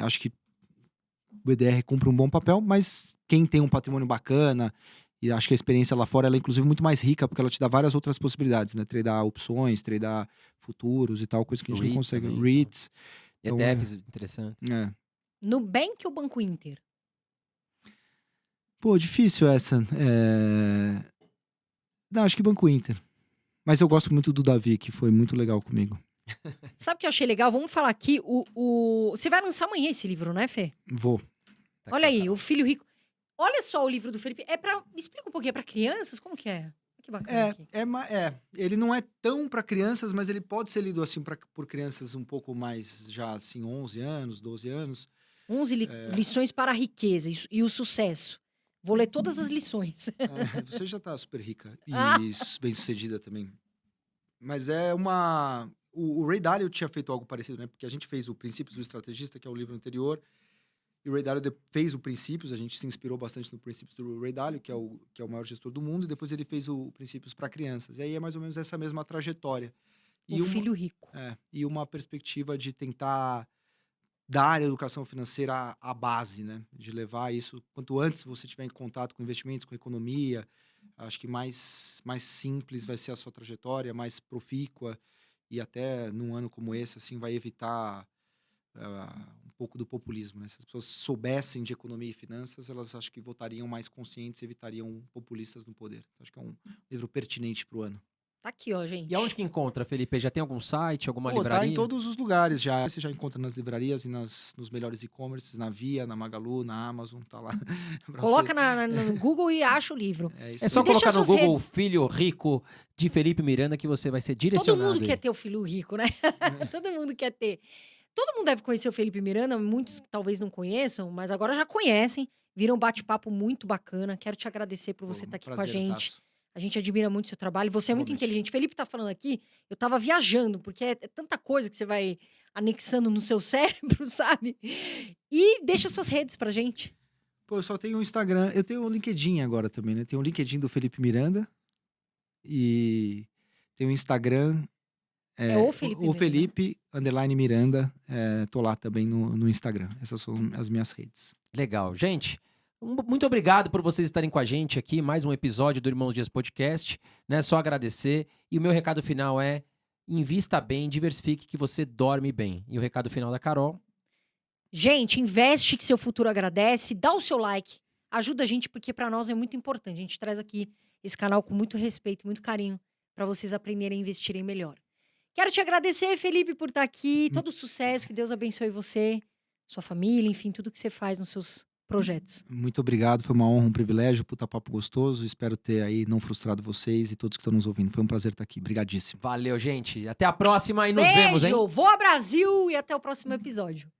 acho que o BDR cumpre um bom papel, mas quem tem um patrimônio bacana, e acho que a experiência lá fora, ela é inclusive muito mais rica, porque ela te dá várias outras possibilidades, né? Tradar opções, tradar futuros e tal, coisa que a gente não
REITs
consegue.
também,
REITs. Então,
ETFs, interessante.
Nubank ou Banco Inter?
Pô, difícil essa. Não, acho que Banco Inter. Mas eu gosto muito do Davi, que foi muito legal comigo.
Sabe o que eu achei legal? Vamos falar aqui. Você vai lançar amanhã esse livro, né, Fê?
Vou.
Tá
Olha
aqui,
aí,
Carol.
o Filho Rico. Olha só o livro do Felipe. Me explica um pouquinho, é pra crianças? Como que é? Que bacana aqui.
Ele não é tão para crianças, mas ele pode ser lido assim por crianças um pouco mais já assim 11 anos, 12 anos.
11 lições para a riqueza e o sucesso. Vou ler todas as lições.
Você já tá super rica e
Ah.
bem-sucedida também. Mas é uma... O Ray Dalio tinha feito algo parecido, né? Porque a gente fez o Princípios do Estrategista, que é o livro anterior, e o Ray Dalio fez o Princípios, a gente se inspirou bastante no Princípios do Ray Dalio, que é o maior gestor do mundo, e depois ele fez o Princípios para Crianças. E aí é mais ou menos essa mesma trajetória.
O filho rico.
E uma perspectiva de tentar dar a educação financeira à base, né? De levar isso, quanto antes você tiver em contato com investimentos, com economia, acho que mais simples vai ser a sua trajetória, mais profícua, e até num ano como esse, assim, vai evitar um pouco do populismo, né? Se as pessoas soubessem de economia e finanças, elas acho que votariam mais conscientes e evitariam populistas no poder. Então, acho que é um livro pertinente para o ano.
Tá aqui, ó, gente.
E aonde que encontra, Felipe? Já tem algum site, alguma
Tá
livraria?
em todos os lugares já. Você já encontra nas livrarias e nos melhores e-commerces, na Via, na Magalu, na Amazon, tá lá.
Coloca no Google e acha o livro.
Isso
É só
aí.
colocar no
suas
Google
redes.
Filho Rico de Felipe Miranda que você vai ser
Todo
direcionado.
mundo quer ter o filho rico, né? Todo mundo quer ter. Todo mundo deve conhecer o Felipe Miranda, muitos talvez não conheçam, mas agora já conhecem. Viram um bate-papo muito bacana. Quero te agradecer por você estar aqui com a gente.
Prazerzaço.
A gente admira muito o seu trabalho. Você é muito
Igualmente.
inteligente. Felipe tá falando aqui, eu tava viajando, porque é tanta coisa que você vai anexando no seu cérebro, sabe? E deixa suas redes pra gente.
Pô, eu só tenho o Instagram. Eu tenho o LinkedIn agora também, né? Tem o LinkedIn do Felipe Miranda. E tem o Instagram.
O Felipe
O Felipe _Miranda. Tô lá também no Instagram. Essas são as minhas redes.
Legal. Gente, muito obrigado por vocês estarem com a gente aqui. Mais um episódio do Irmãos Dias Podcast. Né? Só agradecer. E o meu recado final é: invista bem, diversifique que você dorme bem. E o recado final da Carol:
Gente, investe que seu futuro agradece. Dá o seu like. Ajuda a gente, porque pra nós é muito importante. A gente traz aqui esse canal com muito respeito, muito carinho, pra vocês aprenderem a investirem melhor. Quero te agradecer, Felipe, por estar aqui. Todo sucesso, que Deus abençoe você, sua família, enfim, tudo que você faz nos seus projetos.
Muito obrigado. Foi uma honra, um privilégio. Puta papo gostoso. Espero ter aí não frustrado vocês e todos que estão nos ouvindo. Foi um prazer estar aqui. Obrigadíssimo.
valeu, gente. Até a próxima e nos vemos, hein?
Beijo, voa Brasil e até o próximo episódio.